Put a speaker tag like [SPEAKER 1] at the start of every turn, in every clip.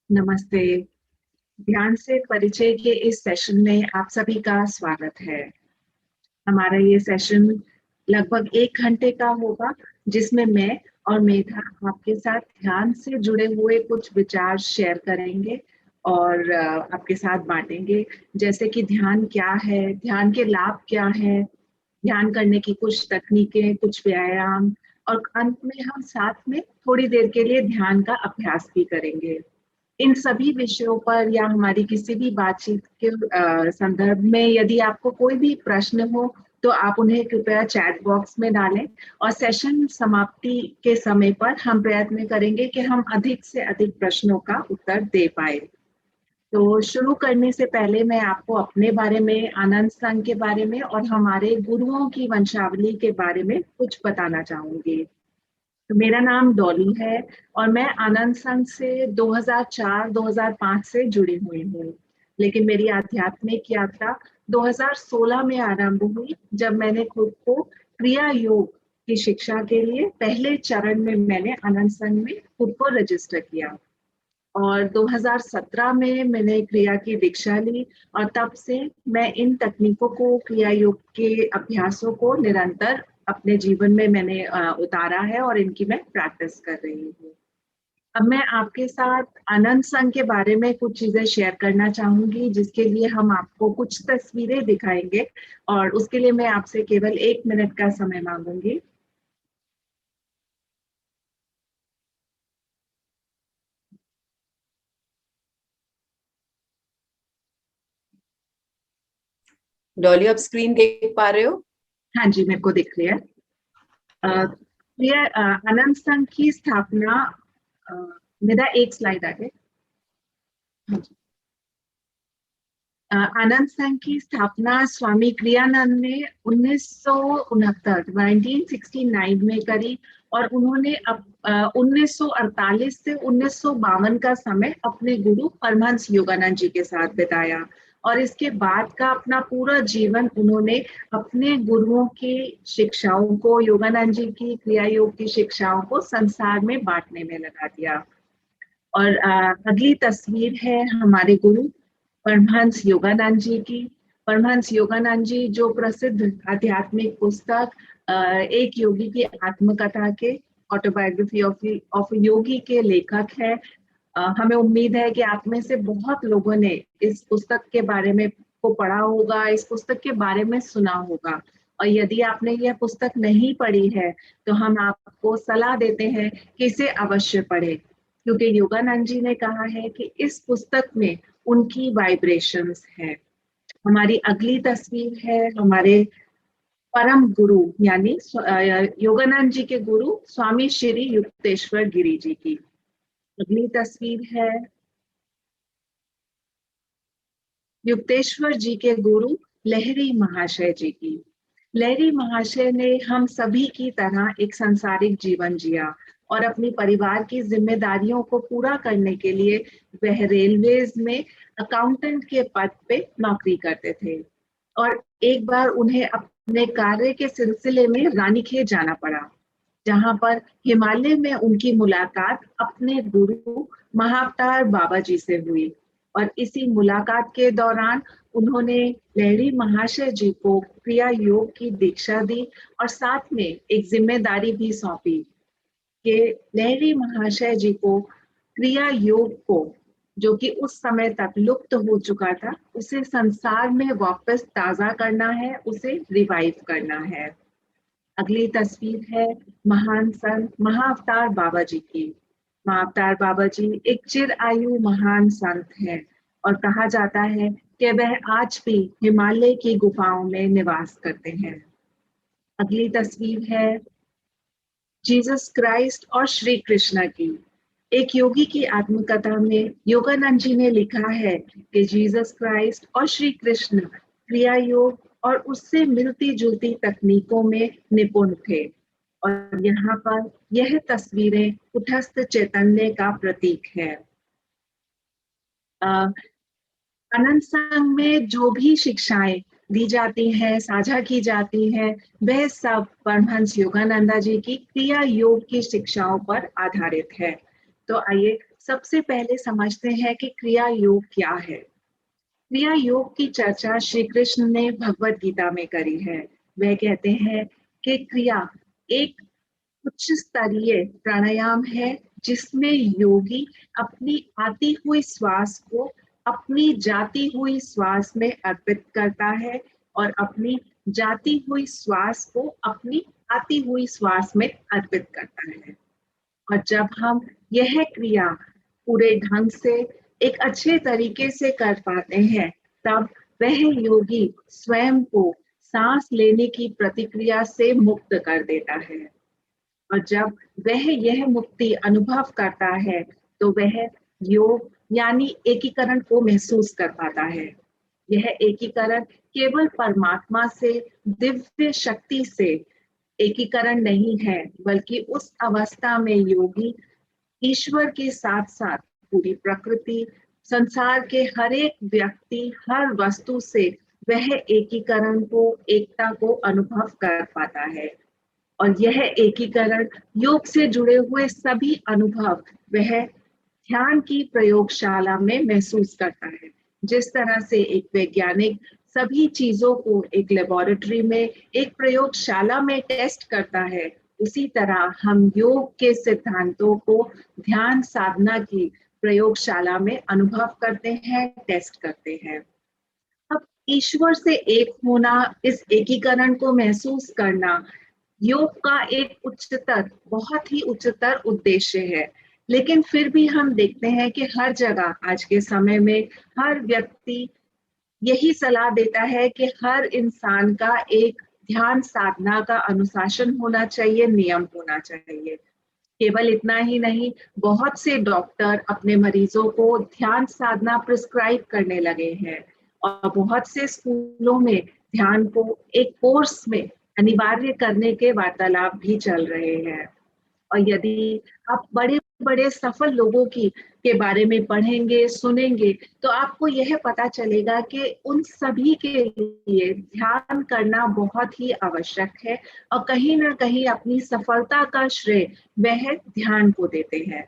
[SPEAKER 1] नमस्ते। ध्यान से परिचय के इस सेशन में आप सभी का स्वागत है। हमारा ये सेशन लगभग 1 घंटे का होगा, जिसमें मैं और मेधा आपके साथ ध्यान से जुड़े हुए कुछ विचार शेयर करेंगे और आपके साथ बांटेंगे। जैसे कि ध्यान क्या है, ध्यान के लाभ क्या है, ध्यान करने की कुछ तकनीकें, कुछ व्यायाम, और अंत में हम साथ में थोड़ी देर के लिए ध्यान का अभ्यास भी करेंगे। इन सभी विषयों पर या हमारी किसी भी बातचीत के संदर्भ में यदि आपको कोई भी प्रश्न हो तो आप उन्हें कृपया चैट बॉक्स में डालें, और सेशन समाप्ति के समय पर हम प्रयत्न करेंगे कि हम अधिक से अधिक प्रश्नों का उत्तर दे पाए। तो शुरू करने से पहले मैं आपको अपने बारे में, आनंद संघ के बारे में और हमारे गुरुओं की वंशावली के बारे में कुछ बताना चाहूंगी। तो मेरा नाम डॉली है और मैं आनंद संघ से 2004-2005 से जुड़ी हुई हूँ। लेकिन मेरी आध्यात्मिक यात्रा 2016 में आरंभ हुई, जब मैंने खुद को क्रिया योग की शिक्षा के लिए पहले चरण में मैंने आनंद संघ में खुद को रजिस्टर किया। और 2017 में मैंने क्रिया की दीक्षा ली, और तब से मैं इन तकनीकों को, क्रिया योग के अभ्यासों को निरंतर अपने जीवन में मैंने उतारा है और इनकी मैं प्रैक्टिस कर रही हूँ। अब मैं आपके साथ आनंद संघ के बारे में कुछ चीजें शेयर करना चाहूंगी, जिसके लिए हम आपको कुछ तस्वीरें दिखाएंगे, और उसके लिए मैं आपसे केवल 1 मिनट का समय मांगूंगी।
[SPEAKER 2] डॉली, आप स्क्रीन देख पा रहे हो?
[SPEAKER 1] हाँ जी, मेरे को दिख रही है। आनंद संघ की स्थापना, अ, मेरा एक स्लाइड आगे। हाँ जी। आनंद संघ की स्थापना स्वामी क्रियानंद ने 1969 में करी, और उन्होंने 1948 से 1952 का समय अपने गुरु परमहंस योगानंद जी के साथ बिताया। और इसके बाद का अपना पूरा जीवन उन्होंने अपने गुरुओं की शिक्षाओं को, योगानंद जी की क्रिया योग की शिक्षाओं को संसार में बांटने में लगा दिया। और अगली तस्वीर है हमारे गुरु परमहंस योगानंद जी की। परमहंस योगानंद जी जो प्रसिद्ध आध्यात्मिक पुस्तक एक योगी की आत्मकथा के, ऑटोबायोग्राफी ऑफ योगी के लेखक है। हमें उम्मीद है कि आप में से बहुत लोगों ने इस पुस्तक के बारे में को पढ़ा होगा, इस पुस्तक के बारे में सुना होगा। और यदि आपने यह पुस्तक नहीं पढ़ी है तो हम आपको सलाह देते हैं कि इसे अवश्य पढ़ें, क्योंकि योगानंद जी ने कहा है कि इस पुस्तक में उनकी वाइब्रेशंस है। हमारी अगली तस्वीर है हमारे परम गुरु, यानी योगानंद जी के गुरु स्वामी श्री युक्तेश्वर गिरी जी की। अगली तस्वीर है युक्तेश्वर जी के गुरु लहरी महाशय जी की। लहरी महाशय ने हम सभी की तरह एक सांसारिक जीवन जिया, और अपनी परिवार की जिम्मेदारियों को पूरा करने के लिए वह रेलवेज में अकाउंटेंट के पद पे नौकरी करते थे। और एक बार उन्हें अपने कार्य के सिलसिले में रानीखेत जाना पड़ा, जहां पर हिमालय में उनकी मुलाकात अपने गुरु महाअवतार बाबा जी से हुई। और इसी मुलाकात के दौरान उन्होंने लहरी महाशय जी को क्रिया योग की दीक्षा दी, और साथ में एक जिम्मेदारी भी सौंपी कि लहरी महाशय जी को क्रिया योग को, जो कि उस समय तक लुप्त हो चुका था, उसे संसार में वापस ताजा करना है, उसे रिवाइव करना है। अगली तस्वीर है महान संत महाअवतार बाबा जी की। महाअवतार बाबा जी एक चिर आयु महान संत हैं, और कहा जाता है कि वह आज भी हिमालय की गुफाओं में निवास करते हैं। अगली तस्वीर है जीसस क्राइस्ट और श्री कृष्ण की। एक योगी की आत्मकथा में योगानंद जी ने लिखा है कि जीसस क्राइस्ट और श्री कृष्ण क्रिया योग और उससे मिलती जुलती तकनीकों में निपुण थे। और यहाँ पर यह तस्वीरें कुटस्थ चैतन्य का प्रतीक है। आनंद संघ में जो भी शिक्षाएं दी जाती हैं, साझा की जाती हैं, वह सब परमहंस योगानंदा जी की क्रिया योग की शिक्षाओं पर आधारित है। तो आइए सबसे पहले समझते हैं कि क्रिया योग क्या है। क्रिया योग की चर्चा श्री कृष्ण ने भगवत गीता में करी है। वह कहते हैं कि क्रिया एक उच्च स्तरीय प्राणायाम है जिसमें योगी अपनी आती हुई श्वास को अपनी जाती हुई श्वास में अर्पित करता है और अपनी जाती हुई श्वास को अपनी आती हुई श्वास में अर्पित करता है। और जब हम यह क्रिया पूरे ढंग से एक अच्छे तरीके से कर पाते हैं, तब वह योगी स्वयं को सांस लेने की प्रतिक्रिया से मुक्त कर देता है। और जब वह यह मुक्ति अनुभव करता है तो वह योग यानी एकीकरण को महसूस कर पाता है। यह एकीकरण केवल परमात्मा से, दिव्य शक्ति से एकीकरण नहीं है, बल्कि उस अवस्था में योगी ईश्वर के साथ साथ पूरी प्रकृति, संसार के हर एक व्यक्ति, हर वस्तु से वह एकीकरण को, एकता को अनुभव कर पाता है। और यह एकीकरण योग से जुड़े हुए सभी अनुभव वह ध्यान की प्रयोगशाला में महसूस करता है। जिस तरह से एक वैज्ञानिक सभी चीजों को एक लेबोरेटरी में, एक प्रयोगशाला में टेस्ट करता है, उसी तरह हम योग के सिद्धांतों को ध्यान साधना की प्रयोगशाला में अनुभव करते हैं, टेस्ट करते हैं। अब ईश्वर से एक होना, इस एकीकरण को महसूस करना योग का एक उच्चतर, बहुत ही उच्चतर उद्देश्य है। लेकिन फिर भी हम देखते हैं कि हर जगह आज के समय में हर व्यक्ति यही सलाह देता है कि हर इंसान का एक ध्यान साधना का अनुशासन होना चाहिए, नियम होना चाहिए। केवल इतना ही नहीं, बहुत से डॉक्टर अपने मरीजों को ध्यान साधना प्रिस्क्राइब करने लगे हैं और बहुत से स्कूलों में ध्यान को एक कोर्स में अनिवार्य करने के वार्तालाप भी चल रहे हैं। और यदि आप बड़े बड़े सफल लोगों के बारे में पढ़ेंगे, सुनेंगे, तो आपको यह पता चलेगा कि उन सभी के लिए ध्यान करना बहुत ही आवश्यक है और कहीं ना कहीं अपनी सफलता का श्रेय वह ध्यान को देते हैं।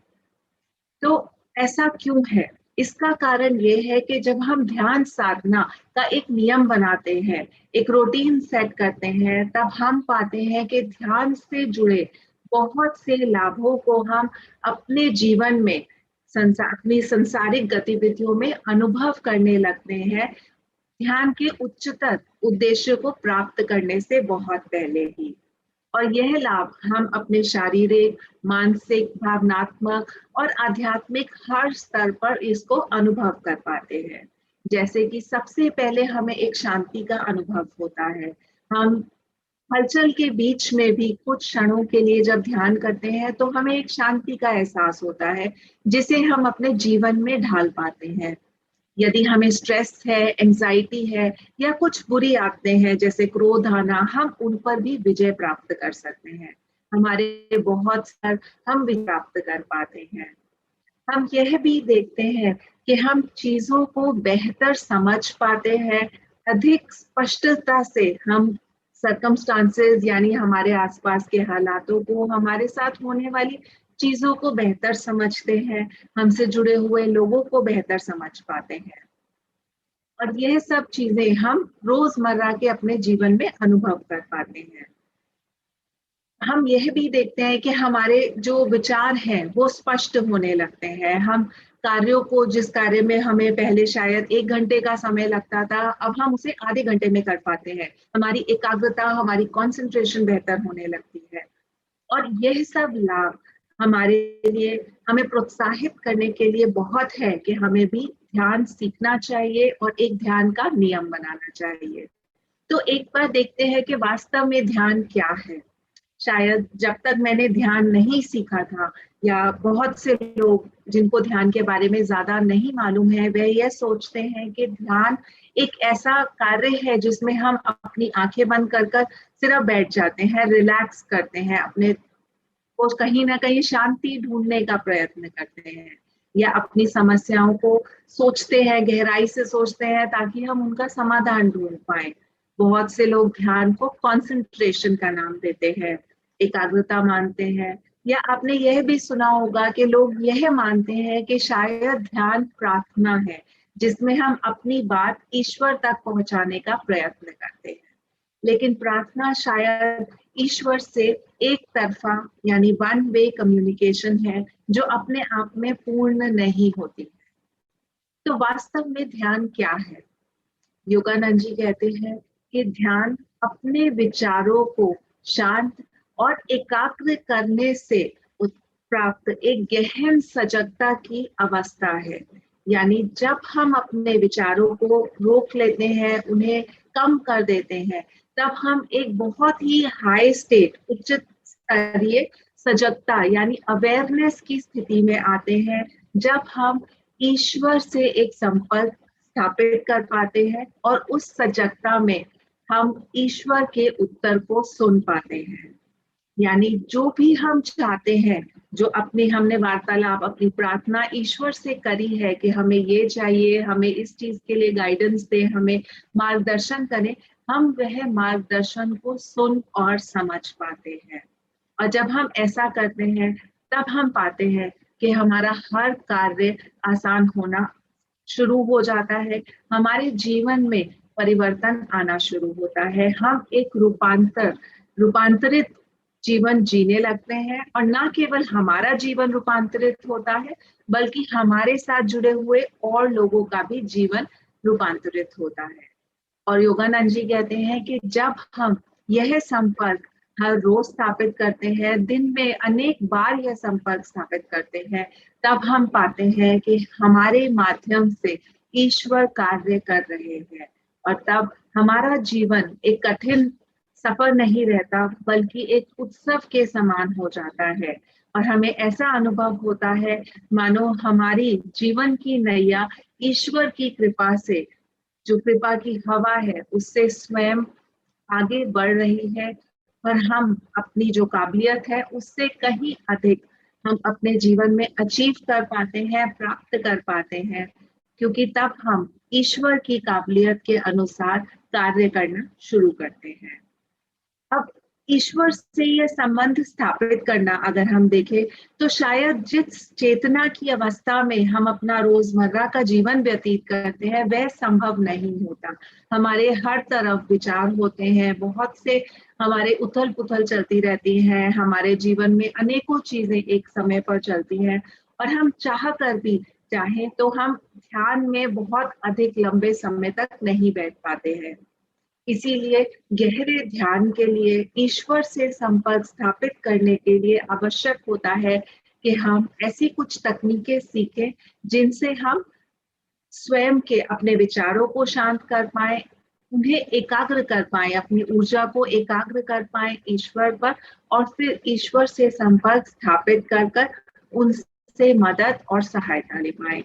[SPEAKER 1] तो ऐसा क्यों है? इसका कारण ये है कि जब हम ध्यान साधना का एक नियम बनाते हैं, एक रूटीन सेट करते हैं, तब हम पाते हैं कि ध्यान से जुड़े बहुत से लाभों को हम अपने जीवन में, अपनी संसारिक गतिविधियों में अनुभव करने लगते हैं, ध्यान के उच्चतर उद्देश्य को प्राप्त करने से बहुत पहले ही। और यह लाभ हम अपने शारीरिक, मानसिक, भावनात्मक और आध्यात्मिक हर स्तर पर इसको अनुभव कर पाते हैं। जैसे कि सबसे पहले हमें एक शांति का अनुभव होता है। हम हलचल के बीच में भी कुछ क्षणों के लिए जब ध्यान करते हैं तो हमें एक शांति का एहसास होता है, जिसे हम अपने जीवन में ढाल पाते हैं। यदि हमें स्ट्रेस है, एंजाइटी है या कुछ बुरी आदतें हैं जैसे क्रोध आना, हम उन पर भी विजय प्राप्त कर सकते हैं। हमारे बहुत सारे हम विजय प्राप्त कर पाते हैं। हम यह भी देखते हैं कि हम चीजों को बेहतर समझ पाते हैं, अधिक स्पष्टता से हम सर्कमस्टांसेस यानी हमारे आसपास के हालातों को, हमारे साथ होने वाली चीजों को बेहतर समझते हैं, हमसे जुड़े हुए लोगों को बेहतर समझ पाते हैं। और यह सब चीजें हम रोजमर्रा के अपने जीवन में अनुभव कर पाते हैं। हम यह भी देखते हैं कि हमारे जो विचार हैं वो स्पष्ट होने लगते हैं। हम कार्यों को, जिस कार्य में हमें पहले शायद 1 घंटे का समय लगता था, अब हम उसे आधे घंटे में कर पाते हैं। हमारी एकाग्रता, हमारी कंसंट्रेशन बेहतर होने लगती है। और यह सब लाभ हमारे लिए, हमें प्रोत्साहित करने के लिए बहुत है कि हमें भी ध्यान सीखना चाहिए और एक ध्यान का नियम बनाना चाहिए। तो एक बार देखते हैं कि वास्तव में ध्यान क्या है। शायद जब तक मैंने ध्यान नहीं सीखा था, या बहुत से लोग जिनको ध्यान के बारे में ज्यादा नहीं मालूम है, वे यह सोचते हैं कि ध्यान एक ऐसा कार्य है जिसमें हम अपनी आंखें बंद कर सिर्फ बैठ जाते हैं, रिलैक्स करते हैं, अपने को कहीं ना कहीं शांति ढूंढने का प्रयत्न करते हैं, या अपनी समस्याओं को सोचते हैं, गहराई से सोचते हैं ताकि हम उनका समाधान ढूंढ पाए। बहुत से लोग ध्यान को कंसंट्रेशन का नाम देते हैं, एकाग्रता मानते हैं, या आपने यह भी सुना होगा कि लोग यह मानते हैं कि शायद ध्यान प्रार्थना है, जिसमें हम अपनी बात ईश्वर तक पहुंचाने का प्रयत्न करते हैं। लेकिन प्रार्थना शायद ईश्वर से एक तरफा यानी वन वे कम्युनिकेशन है, जो अपने आप में पूर्ण नहीं होती। तो वास्तव में ध्यान क्या है? योगानंद जी कहते हैं कि ध्यान अपने विचारों को शांत और एकाग्र करने से प्राप्त एक गहन सजगता की अवस्था है। यानी जब हम अपने विचारों को रोक लेते हैं, उन्हें कम कर देते हैं, तब हम एक बहुत ही हाई स्टेट, उच्च स्तरीय सजगता यानी अवेयरनेस की स्थिति में आते हैं, जब हम ईश्वर से एक संपर्क स्थापित कर पाते हैं और उस सजगता में हम ईश्वर के उत्तर को सुन पाते हैं। यानी जो भी हम चाहते हैं, जो अपनी हमने वार्तालाप, अपनी प्रार्थना ईश्वर से करी है कि हमें ये चाहिए, हमें इस चीज के लिए गाइडेंस दे, हमें मार्गदर्शन करें, हम वह मार्गदर्शन को सुन और समझ पाते हैं। और जब हम ऐसा करते हैं, तब हम पाते हैं कि हमारा हर कार्य आसान होना शुरू हो जाता है, हमारे जीवन में परिवर्तन आना शुरू होता है, हम एक रूपांतरित जीवन जीने लगते हैं। और ना केवल हमारा जीवन रूपांतरित होता है, बल्कि हमारे साथ जुड़े हुए और लोगों का भी जीवन रूपांतरित होता है। और योगानंद जी कहते हैं कि जब हम यह संपर्क हर रोज स्थापित करते हैं, दिन में अनेक बार यह संपर्क स्थापित करते हैं, तब हम पाते हैं कि हमारे माध्यम से ईश्वर कार्य कर रहे हैं। और तब हमारा जीवन एक कठिन सफर नहीं रहता, बल्कि एक उत्सव के समान हो जाता है। और हमें ऐसा अनुभव होता है मानो हमारी जीवन की नैया ईश्वर की कृपा से, जो कृपा की हवा है, उससे स्वयं आगे बढ़ रही है। और हम अपनी जो काबिलियत है, उससे कहीं अधिक हम अपने जीवन में अचीव कर पाते हैं, प्राप्त कर पाते हैं, क्योंकि तब हम ईश्वर की काबिलियत के अनुसार कार्य करना शुरू करते हैं। अब ईश्वर से यह संबंध स्थापित करना अगर हम देखें, तो शायद जिस चेतना की अवस्था में हम अपना रोजमर्रा का जीवन व्यतीत करते हैं, वह संभव नहीं होता। हमारे हर तरफ विचार होते हैं, बहुत से हमारे उथल पुथल चलती रहती है, हमारे जीवन में अनेकों चीजें एक समय पर चलती हैं, और हम चाह कर भी चाहें तो हम ध्यान में बहुत अधिक लंबे समय तक नहीं बैठ पाते हैं। इसीलिए गहरे ध्यान के लिए, ईश्वर से संपर्क स्थापित करने के लिए आवश्यक होता है कि हम ऐसी कुछ तकनीकें सीखें, जिनसे हम स्वयं के अपने विचारों को शांत कर पाए, उन्हें एकाग्र कर पाए, अपनी ऊर्जा को एकाग्र कर पाए ईश्वर पर, और फिर ईश्वर से संपर्क स्थापित कर कर उनसे मदद और सहायता ले पाए।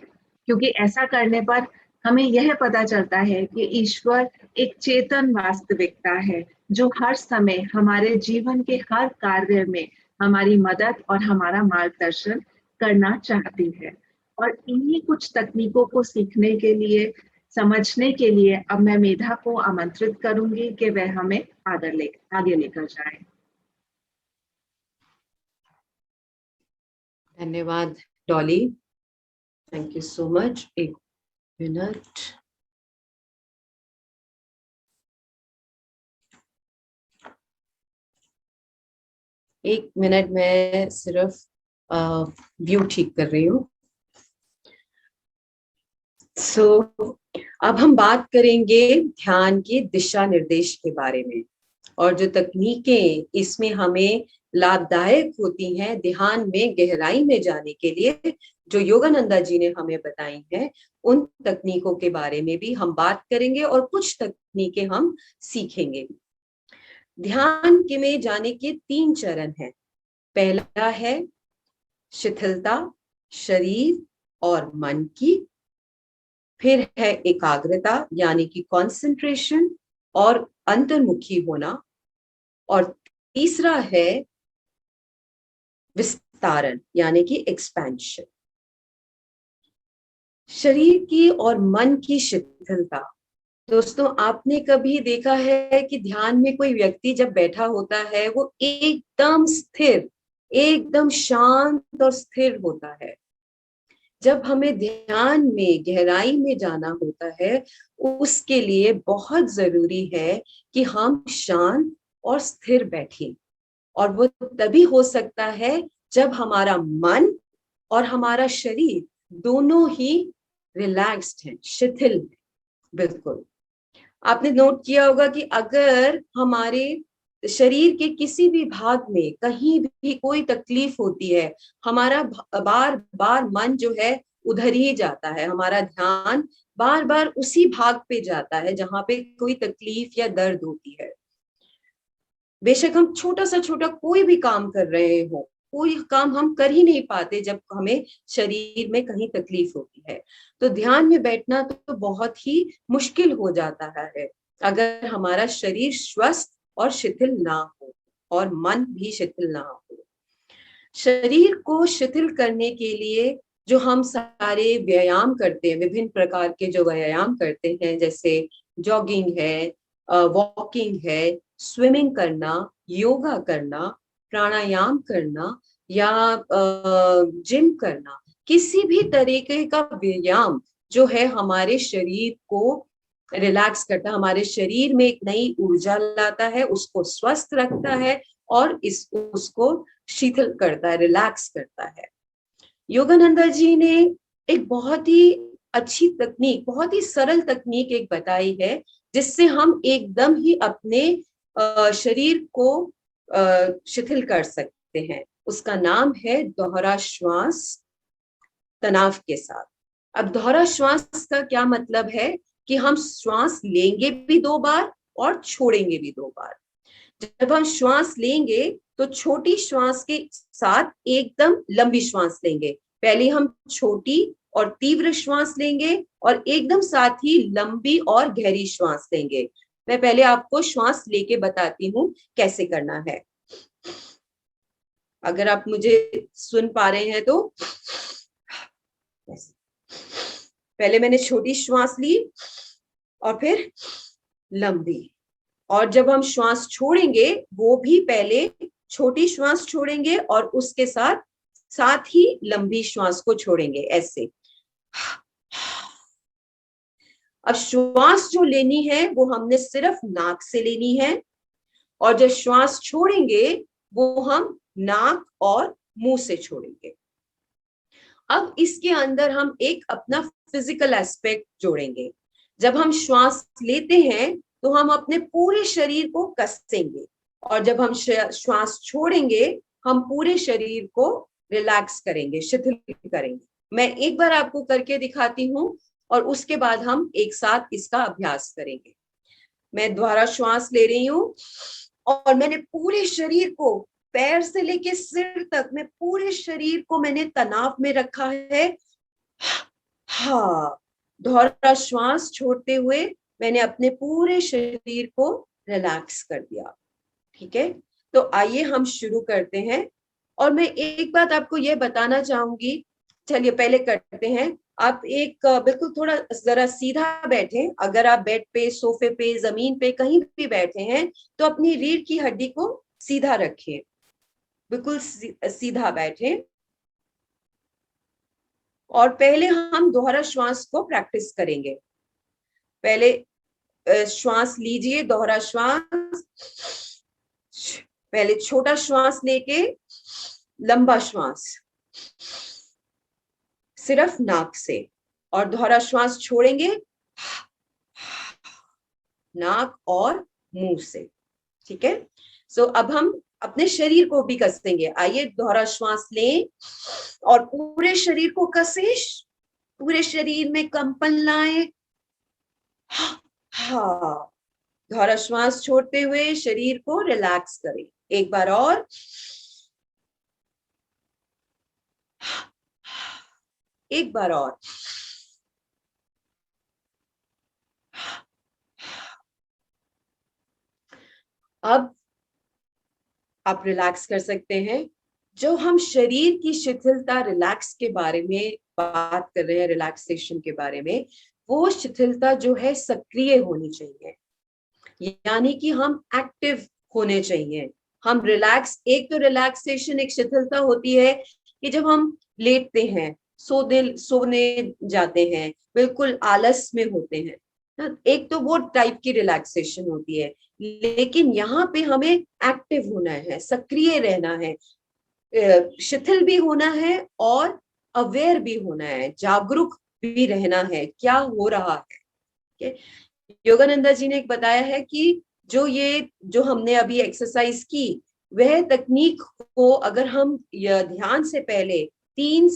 [SPEAKER 1] क्योंकि ऐसा करने पर हमें यह पता चलता है कि ईश्वर एक चेतन वास्तविकता है, जो हर समय हमारे जीवन के हर कार्य में हमारी मदद और हमारा मार्गदर्शन करना चाहती है। और इन्हीं कुछ तकनीकों को सीखने के लिए, समझने के लिए, अब मैं मेधा को आमंत्रित करूंगी कि वह हमें आगे लेकर जाए।
[SPEAKER 2] धन्यवाद Dolly, thank you so much. एक मिनट। मैं सिर्फ व्यू ठीक कर रही हूँ। अब हम बात करेंगे ध्यान के दिशा निर्देश के बारे में, और जो तकनीकें इसमें हमें लाभदायक होती हैं ध्यान में गहराई में जाने के लिए, जो योगानंदा जी ने हमें बताई हैं, उन तकनीकों के बारे में भी हम बात करेंगे और कुछ तकनीकें हम सीखेंगे। ध्यान के में जाने के 3 चरण हैं। पहला है शिथिलता शरीर और मन की, फिर है एकाग्रता यानी कि कंसंट्रेशन और अंतर्मुखी होना, और तीसरा है विस्तारण यानी कि एक्सपेंशन। शरीर की और मन की शिथिलता। दोस्तों, आपने कभी देखा है कि ध्यान में कोई व्यक्ति जब बैठा होता है, वो एकदम स्थिर, एकदम शांत और स्थिर होता है। जब हमें ध्यान में गहराई में जाना होता है, उसके लिए बहुत जरूरी है कि हम शांत और स्थिर बैठें। और वो तभी हो सकता है जब हमारा मन और हमारा शरीर दोनों ही रिलैक्स्ड हैं, शिथिल हैं। बिल्कुल, आपने नोट किया होगा कि अगर हमारे शरीर के किसी भी भाग में कहीं भी कोई तकलीफ होती है, हमारा बार बार मन जो है उधर ही जाता है, हमारा ध्यान बार बार उसी भाग पे जाता है जहां पे कोई तकलीफ या दर्द होती है। बेशक हम छोटा सा छोटा कोई भी काम कर रहे हो, कोई काम हम कर ही नहीं पाते जब हमें शरीर में कहीं तकलीफ होती है। तो ध्यान में बैठना तो बहुत ही मुश्किल हो जाता है अगर हमारा शरीर स्वस्थ और शिथिल ना हो और मन भी शिथिल ना हो। शरीर को शिथिल करने के लिए जो हम सारे व्यायाम करते हैं, विभिन्न प्रकार के जो व्यायाम करते हैं, जैसे जॉगिंग है, वॉकिंग है, स्विमिंग करना, योगा करना, प्राणायाम करना या जिम करना, किसी भी तरीके का व्यायाम जो है हमारे शरीर को रिलैक्स करता है, हमारे शरीर में एक नई ऊर्जा लाता है, उसको स्वस्थ रखता है और उसको शिथिल करता है, रिलैक्स करता है। योगानंदा जी ने एक बहुत ही अच्छी तकनीक, बहुत ही सरल तकनीक एक बताई है, जिससे हम एकदम ही अपने शरीर को शिथिल कर सकते हैं। उसका नाम है दोहरा श्वास तनाव के साथ। अब दोहरा श्वास का क्या मतलब है कि हम श्वास लेंगे भी 2 बार और छोड़ेंगे भी 2 बार। जब हम श्वास लेंगे तो छोटी श्वास के साथ एकदम लंबी श्वास लेंगे। पहले हम छोटी और तीव्र श्वास लेंगे और एकदम साथ ही लंबी और गहरी श्वास लेंगे। मैं पहले आपको श्वास लेके बताती हूँ कैसे करना है। अगर आप मुझे सुन पा रहे हैं तो पहले मैंने छोटी श्वास ली और फिर लंबी, और जब हम श्वास छोड़ेंगे वो भी पहले छोटी श्वास छोड़ेंगे और उसके साथ साथ ही लंबी श्वास को छोड़ेंगे, ऐसे। अब श्वास जो लेनी है वो हमने सिर्फ नाक से लेनी है, और जब श्वास छोड़ेंगे वो हम नाक और मुंह से छोड़ेंगे। अब इसके अंदर हम एक अपना फिजिकल एस्पेक्ट जोड़ेंगे। जब हम श्वास लेते हैं तो हम अपने पूरे शरीर को कसेंगे, और जब हम श्वास छोड़ेंगे हम पूरे शरीर को रिलैक्स करेंगे, शिथिल करेंगे। मैं एक बार आपको करके दिखाती हूँ और उसके बाद हम एक साथ इसका अभ्यास करेंगे। मैं दोबारा श्वास ले रही हूँ और मैंने पूरे शरीर को, पैर से लेके सिर तक, मैं पूरे शरीर को मैंने तनाव में रखा है। हाँ, दोहरा श्वास छोड़ते हुए मैंने अपने पूरे शरीर को रिलैक्स कर दिया। ठीक है, तो आइए हम शुरू करते हैं। और मैं एक बात आपको ये बताना चाहूंगी, चलिए पहले करते हैं। आप एक बिल्कुल थोड़ा जरा सीधा बैठे। अगर आप बेड पे, सोफे पे, जमीन पे कहीं भी बैठे हैं तो अपनी रीढ़ की हड्डी को सीधा रखें, बिल्कुल सीधा बैठे। और पहले हम दोहरा श्वास को प्रैक्टिस करेंगे। पहले श्वास लीजिए, दोहरा श्वास। पहले छोटा श्वास लेके लंबा श्वास सिर्फ नाक से, और दोहरा श्वास छोड़ेंगे नाक और मुंह से। ठीक है, सो अब हम अपने शरीर को भी कसेंगे। आइए दोहरा श्वास लें और पूरे शरीर को कसें, पूरे शरीर में कंपन लाएं। हाँ, दोहरा श्वास छोड़ते हुए शरीर को रिलैक्स करें। एक बार और, एक बार और। अब आप रिलैक्स कर सकते हैं। जो हम शरीर की शिथिलता, रिलैक्स के बारे में बात कर रहे हैं, रिलैक्सेशन के बारे में, वो शिथिलता जो है सक्रिय होनी चाहिए, यानी कि हम एक्टिव होने चाहिए, हम रिलैक्स, एक तो रिलैक्सेशन, एक शिथिलता होती है कि जब हम लेटते हैं, सोने जाते हैं, बिल्कुल आलस में होते हैं ना, एक तो वो टाइप की रिलैक्सेशन होती है। लेकिन यहाँ पे हमें एक्टिव होना है, सक्रिय रहना है, शिथिल भी होना है और अवेयर भी होना है, जागरूक भी रहना है क्या हो रहा है। योगानंदा जी ने एक बताया है कि जो हमने अभी एक्सरसाइज की, वह तकनीक को अगर हम ध्यान से पहले 3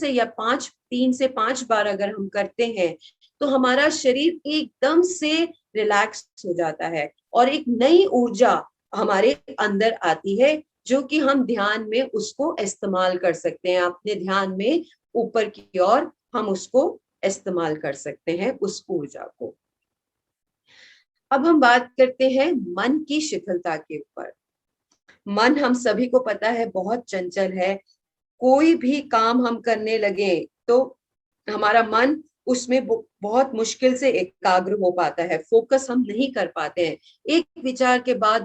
[SPEAKER 2] से 5 बार अगर हम करते हैं तो हमारा शरीर एकदम से रिलैक्स हो जाता है और एक नई ऊर्जा हमारे अंदर आती है, जो कि हम ध्यान में उसको इस्तेमाल कर सकते हैं, अपने ध्यान में ऊपर की ओर हम उसको इस्तेमाल कर सकते हैं, उस ऊर्जा को। अब हम बात करते हैं मन की शिथिलता के ऊपर। मन, हम सभी को पता है, बहुत चंचल है। कोई भी काम हम करने लगे तो हमारा मन उसमें बहुत मुश्किल से एकाग्र हो पाता है, फोकस हम नहीं कर पाते हैं। एक विचार के बाद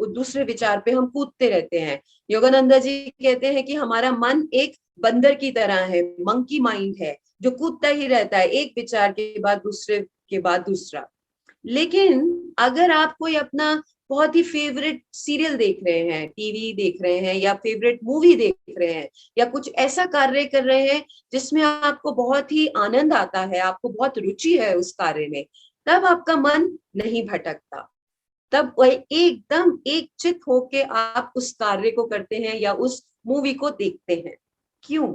[SPEAKER 2] दूसरे विचार पे हम कूदते रहते हैं। योगानंदा जी कहते हैं कि हमारा मन एक बंदर की तरह है, मंकी माइंड है, जो कूदता ही रहता है, एक विचार के बाद दूसरा। लेकिन अगर आप कोई अपना बहुत ही फेवरेट सीरियल देख रहे हैं, टीवी देख रहे हैं, या फेवरेट मूवी देख रहे हैं, या कुछ ऐसा कार्य कर रहे हैं जिसमें आपको बहुत ही आनंद आता है, आपको बहुत रुचि है उस कार्य में, तब आपका मन नहीं भटकता। तब वह एकदम एक चित होके आप उस कार्य को करते हैं या उस मूवी को देखते हैं। क्यों?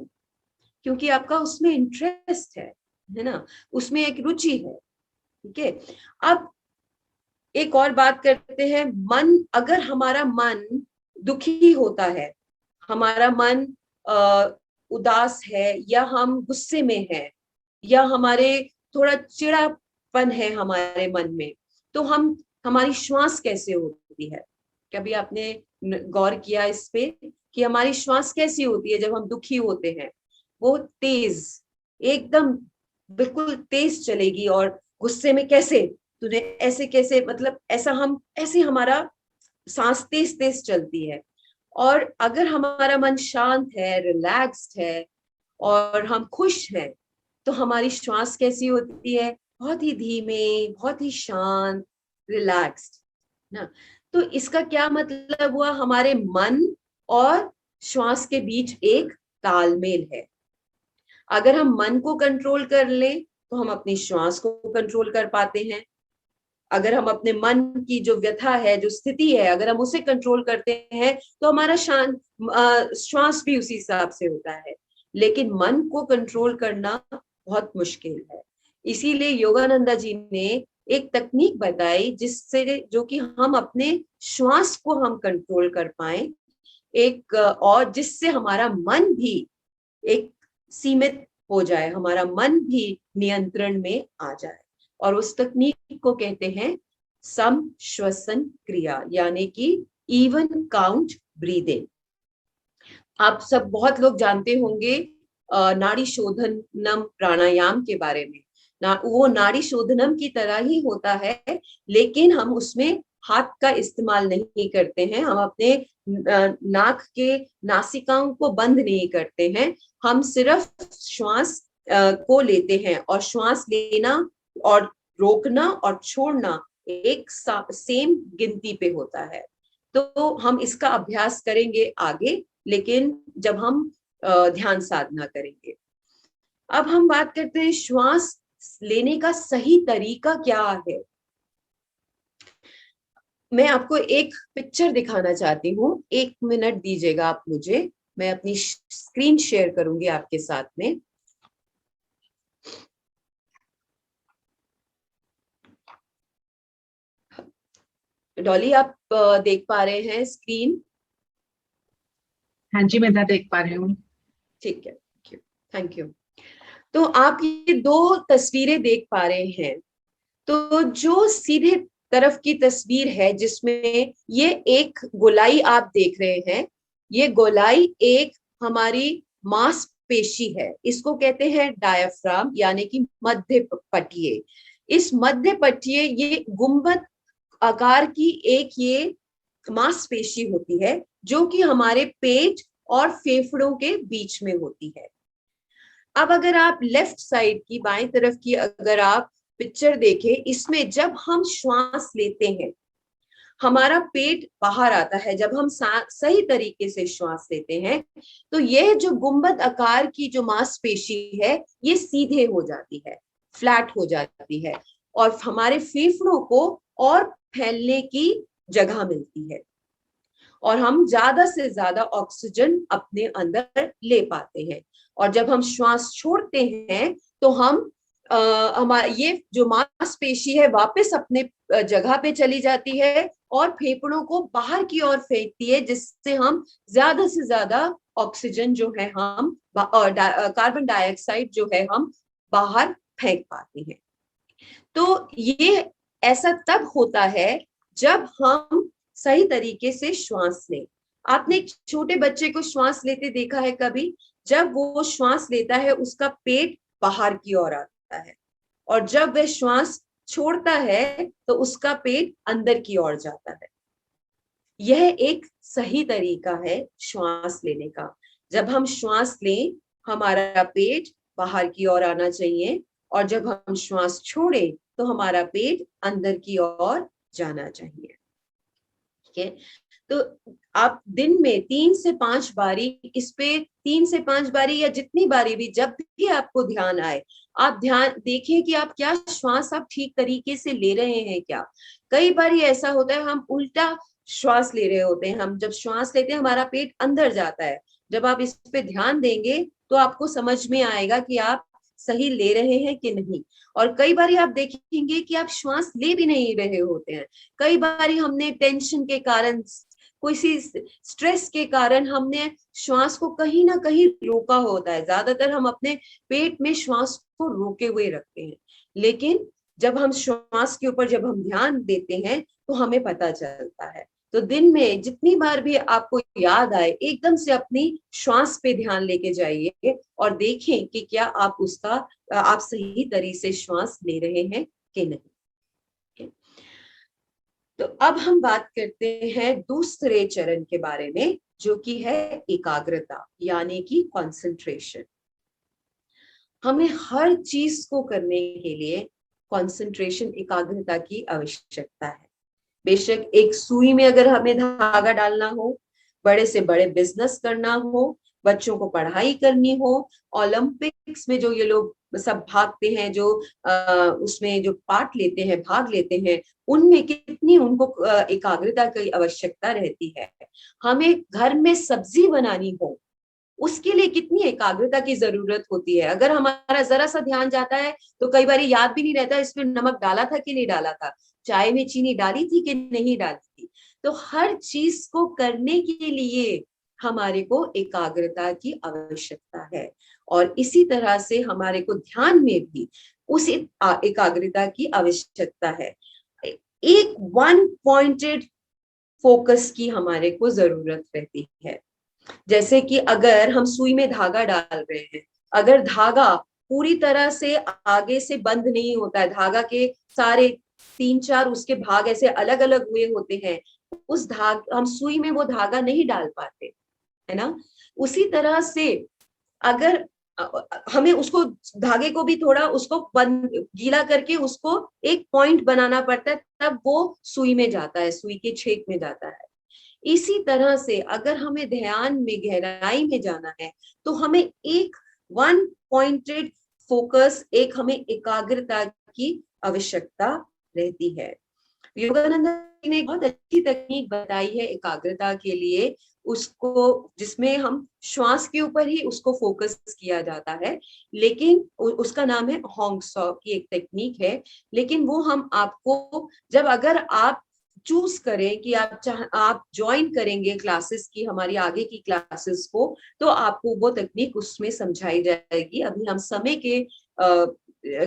[SPEAKER 2] क्योंकि आपका उसमें इंटरेस्ट है ना, उसमें एक रुचि है। ठीक है। अब एक और बात करते हैं, अगर हमारा मन दुखी होता है, हमारा मन उदास है, या हम गुस्से में हैं, या हमारे थोड़ा चिड़ापन है हमारे मन में, तो हमारी श्वास कैसे होती है? कभी आपने गौर किया इस पे कि हमारी श्वास कैसी होती है जब हम दुखी होते हैं? वो तेज, एकदम बिल्कुल तेज चलेगी। और गुस्से में कैसे, तूने ऐसे कैसे, मतलब ऐसे हमारा सांस तेज तेज चलती है। और अगर हमारा मन शांत है, रिलैक्स्ड है, और हम खुश हैं, तो हमारी श्वास कैसी होती है? बहुत ही धीमे, बहुत ही शांत, रिलैक्स्ड ना। तो इसका क्या मतलब हुआ? हमारे मन और श्वास के बीच एक तालमेल है। अगर हम मन को कंट्रोल कर लें तो हम अपनी श्वास को कंट्रोल कर पाते हैं। अगर हम अपने मन की जो व्यथा है, जो स्थिति है, अगर हम उसे कंट्रोल करते हैं तो हमारा श्वास भी उसी हिसाब से होता है। लेकिन मन को कंट्रोल करना बहुत मुश्किल है। इसीलिए योगानंदा जी ने एक तकनीक बताई जिससे, जो कि हम अपने श्वास को हम कंट्रोल कर पाए, और जिससे हमारा मन भी एक सीमित हो जाए, हमारा मन भी नियंत्रण में आ जाए। और उस तकनीक को कहते हैं सम श्वसन क्रिया, यानी कि इवन काउंट ब्रीदिंग। आप सब, बहुत लोग जानते होंगे नाड़ी शोधनम प्राणायाम के बारे में। वो नाड़ी शोधनम की तरह ही होता है, लेकिन हम उसमें हाथ का इस्तेमाल नहीं करते हैं, हम अपने नाक के नासिकाओं को बंद नहीं करते हैं, हम सिर्फ श्वास को लेते हैं, और श्वास लेना और रोकना और छोड़ना एक सेम गिनती पे होता है। तो हम इसका अभ्यास करेंगे आगे, लेकिन जब हम ध्यान साधना करेंगे। अब हम बात करते हैं श्वास लेने का सही तरीका क्या है। मैं आपको एक पिक्चर दिखाना चाहती हूँ, 1 मिनट दीजिएगा आप मुझे, मैं अपनी स्क्रीन शेयर करूंगी आपके साथ में। डॉली, आप देख पा रहे हैं स्क्रीन?
[SPEAKER 1] हाँ जी, मैं देख पा रही हूँ।
[SPEAKER 2] ठीक है, थैंक यू। तो आप ये 2 तस्वीरें देख पा रहे हैं। तो जो सीधे तरफ की तस्वीर है, जिसमें ये एक गोलाई आप देख रहे हैं, ये गोलाई एक हमारी मांसपेशी है, इसको कहते हैं डायफ्राम, यानी कि मध्य पट्टिये। इस मध्य पट्टिये, ये गुंबद आकार की एक ये मांसपेशी होती है जो कि हमारे पेट और फेफड़ों के बीच में होती है। अब अगर आप लेफ्ट साइड की बाएं तरफ की अगर आप पिक्चर देखें, इसमें जब हम श्वास लेते हैं हमारा पेट बाहर आता है। जब हम सही तरीके से श्वास लेते हैं तो यह जो गुंबद आकार की जो मांसपेशी है ये सीधे हो जाती है, फ्लैट हो जाती है और हमारे फेफड़ों को और फैलने की जगह मिलती है और हम ज्यादा से ज्यादा ऑक्सीजन अपने अंदर ले पाते हैं। और जब हम श्वास छोड़ते हैं तो हम हमारा ये जो मांसपेशी है वापस अपने जगह पे चली जाती है और फेफड़ों को बाहर की ओर फेंकती है, जिससे हम ज्यादा से ज्यादा ऑक्सीजन जो है हम और कार्बन डाइऑक्साइड जो है हम बाहर फेंक पाते हैं। तो ये ऐसा तब होता है जब हम सही तरीके से श्वास लें। आपने एक छोटे बच्चे को श्वास लेते देखा है कभी? जब वो श्वास लेता है उसका पेट बाहर की ओर आता है और जब वह श्वास छोड़ता है तो उसका पेट अंदर की ओर जाता है। यह एक सही तरीका है श्वास लेने का। जब हम श्वास लें हमारा पेट बाहर की ओर आना चाहिए और जब हम श्वास छोड़ें तो हमारा पेट अंदर की ओर जाना चाहिए। ठीक है, तो आप दिन में 3 से 5 बारी इस पे 3 से 5 बारी या जितनी बारी भी जब भी आपको ध्यान आए आप ध्यान देखें कि आप क्या श्वास आप ठीक तरीके से ले रहे हैं क्या। कई बार ऐसा होता है हम उल्टा श्वास ले रहे होते हैं। हम जब श्वास लेते हैं हमारा पेट अंदर जाता है। जब आप इस पे ध्यान देंगे तो आपको समझ में आएगा कि आप सही ले रहे हैं कि नहीं। और कई बार आप देखेंगे कि आप श्वास ले भी नहीं रहे होते हैं। कई बार हमने टेंशन के कारण किसी स्ट्रेस के कारण हमने श्वास को कहीं ना कहीं रोका होता है। ज्यादातर हम अपने पेट में श्वास को रोके हुए रखते हैं, लेकिन जब हम श्वास के ऊपर जब हम ध्यान देते हैं तो हमें पता चलता है। तो दिन में जितनी बार भी आपको याद आए एकदम से अपनी श्वास पे ध्यान लेके जाइए और देखें कि क्या आप उसका आप सही तरीके से श्वास ले रहे हैं कि नहीं। तो अब हम बात करते हैं दूसरे चरण के बारे में जो कि है एकाग्रता यानी कि कंसंट्रेशन। हमें हर चीज को करने के लिए कंसंट्रेशन एकाग्रता की आवश्यकता है। बेशक एक सुई में अगर हमें धागा डालना हो, बड़े से बड़े बिजनेस करना हो, बच्चों को पढ़ाई करनी हो, ओलंपिक्स में जो ये लोग सब भागते हैं, जो उसमें जो पार्ट लेते हैं, भाग लेते हैं, उनमें कितनी उनको एकाग्रता की आवश्यकता रहती है। हमें घर में सब्जी बनानी हो उसके लिए कितनी एकाग्रता की जरूरत होती है। अगर हमारा जरा सा ध्यान जाता है तो कई बार याद भी नहीं रहता इसमें नमक डाला था कि नहीं डाला था, चाय में चीनी डाली थी कि नहीं डाली थी। तो हर चीज को करने के लिए हमारे को एकाग्रता की आवश्यकता है और इसी तरह से हमारे को ध्यान में भी उस एकाग्रता की आवश्यकता है। एक वन पॉइंटेड फोकस की हमारे को जरूरत रहती है। जैसे कि अगर हम सुई में धागा डाल रहे हैं, अगर धागा पूरी तरह से आगे से बंद नहीं होता है, धागा के सारे 3-4 उसके भाग ऐसे अलग अलग हुए होते हैं, उस हम सुई में वो धागा नहीं डाल पाते, है ना। उसी तरह से अगर हमें उसको धागे को भी थोड़ा उसको बंद गीला करके उसको एक पॉइंट बनाना पड़ता है, तब वो सुई में जाता है, सुई के छेद में जाता है। इसी तरह से अगर हमें ध्यान में गहराई में जाना है तो हमें एक वन पॉइंटेड फोकस, एक हमें एकाग्रता की आवश्यकता रहती है। योगानंद ने एक बहुत अच्छी तकनीक बताई है एकाग्रता के लिए, उसको जिसमें हम श्वास के ऊपर ही उसको फोकस किया जाता है, लेकिन उसका नाम है होंगसॉ की एक टेक्निक है। लेकिन वो हम आपको जब अगर आप चूज करें कि आप ज्वाइन करेंगे क्लासेस की, हमारी आगे की क्लासेस को, तो आपको वो तकनीक उसमें समझाई जाएगी। अभी हम समय के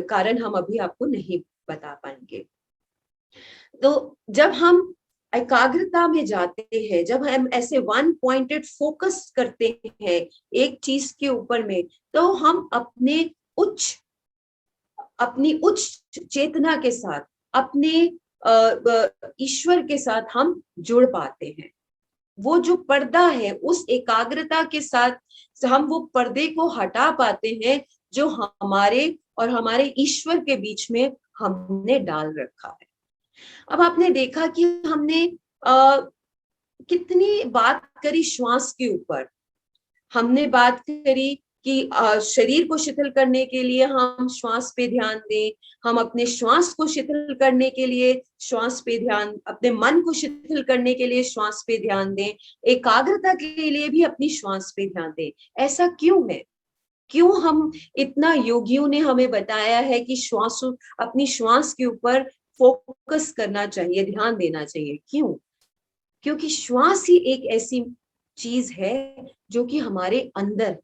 [SPEAKER 2] कारण हम अभी आपको नहीं बता पाएंगे। तो जब हम एकाग्रता में जाते हैं, जब हम ऐसे वन पॉइंटेड फोकस करते हैं एक चीज के ऊपर में, तो हम अपनी उच्च चेतना के साथ, अपने ईश्वर के साथ हम जुड़ पाते हैं। वो जो पर्दा है, उस एकाग्रता के साथ हम वो पर्दे को हटा पाते हैं जो हमारे और हमारे ईश्वर के बीच में हमने डाल रखा है। अब आपने देखा कि हमने कितनी बात करी श्वास के ऊपर। हमने बात करी कि शरीर को शिथिल करने के लिए हम श्वास पे ध्यान दें, हम अपने श्वास को शिथिल करने के लिए श्वास पे ध्यान, अपने मन को शिथिल करने के लिए श्वास पे ध्यान दें, एकाग्रता के लिए भी अपनी श्वास पे ध्यान दें। ऐसा क्यों है? क्यों हम इतना, योगियों ने हमें बताया है कि श्वास, अपनी श्वास के ऊपर फोकस करना चाहिए, ध्यान देना चाहिए। क्यों? क्योंकि श्वास ही एक ऐसी चीज है जो कि हमारे अंदर,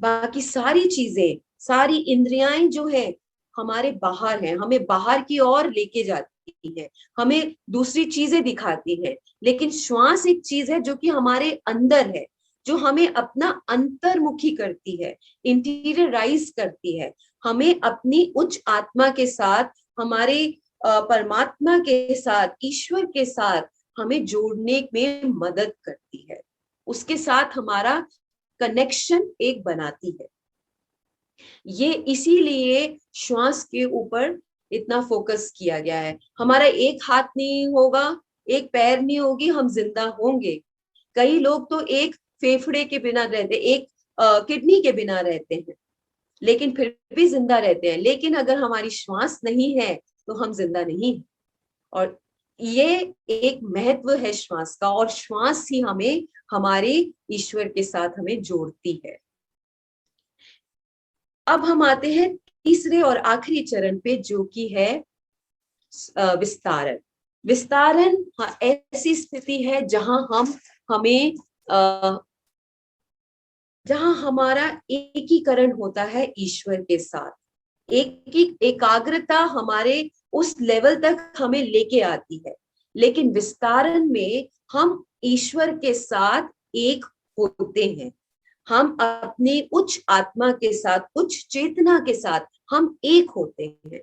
[SPEAKER 2] बाकी सारी चीजें, सारी इंद्रियाएं जो है हमारे बाहर है, हमें बाहर की ओर लेके जाती है, हमें दूसरी चीजें दिखाती है। लेकिन श्वास एक चीज है जो कि हमारे अंदर है, जो हमें अपना अंतर्मुखी करती है, इंटीरियराइज करती है, हमें अपनी उच्च आत्मा के साथ, हमारे परमात्मा के साथ, ईश्वर के साथ हमें जोड़ने में मदद करती है, उसके साथ हमारा कनेक्शन एक बनाती है। ये इसीलिए श्वास के ऊपर इतना फोकस किया गया है। हमारा एक हाथ नहीं होगा, एक पैर नहीं होगी, हम जिंदा होंगे। कई लोग तो एक फेफड़े के बिना रहते, एक किडनी के बिना रहते हैं, लेकिन फिर भी जिंदा रहते हैं। लेकिन अगर हमारी श्वास नहीं है तो हम जिंदा नहीं हैं। और ये एक महत्व है श्वास का, और श्वास ही हमें हमारे ईश्वर के साथ हमें जोड़ती है। अब हम आते हैं तीसरे और आखिरी चरण पे, जो कि है विस्तारण। विस्तारण ऐसी स्थिति है जहां हमारा एकीकरण होता है ईश्वर के साथ। एकाग्रता हमारे उस लेवल तक हमें लेके आती है। लेकिन विस्तारण में हम ईश्वर के साथ एक होते हैं, हम अपनी उच्च आत्मा के साथ, उच्च चेतना के साथ हम एक होते हैं।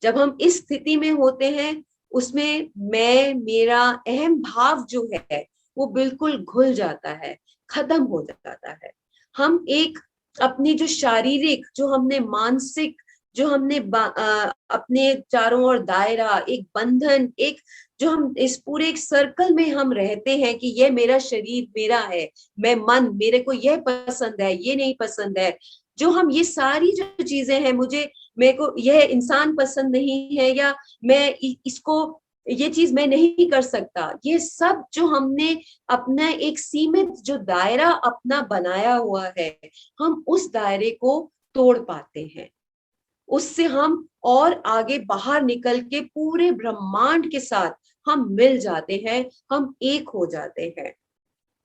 [SPEAKER 2] जब हम इस स्थिति में होते हैं, उसमें मैं, मेरा अहम भाव जो है वो बिल्कुल घुल जाता है, खत्म हो जाता है। हम एक अपनी जो शारीरिक, जो हमने मानसिक, जो हमने अपने चारों ओर दायरा, एक बंधन, एक जो हम इस पूरे एक सर्कल में हम रहते हैं कि ये मेरा शरीर मेरा है, मैं मन, मेरे को यह पसंद है, ये नहीं पसंद है, जो हम ये सारी जो चीजें हैं, मेरे को यह इंसान पसंद नहीं है, या मैं इसको, ये चीज मैं नहीं कर सकता, ये सब जो हमने अपना एक सीमित जो दायरा अपना बनाया हुआ है, हम उस दायरे को तोड़ पाते हैं। उससे हम और आगे बाहर निकल के पूरे ब्रह्मांड के साथ हम मिल जाते हैं, हम एक हो जाते हैं,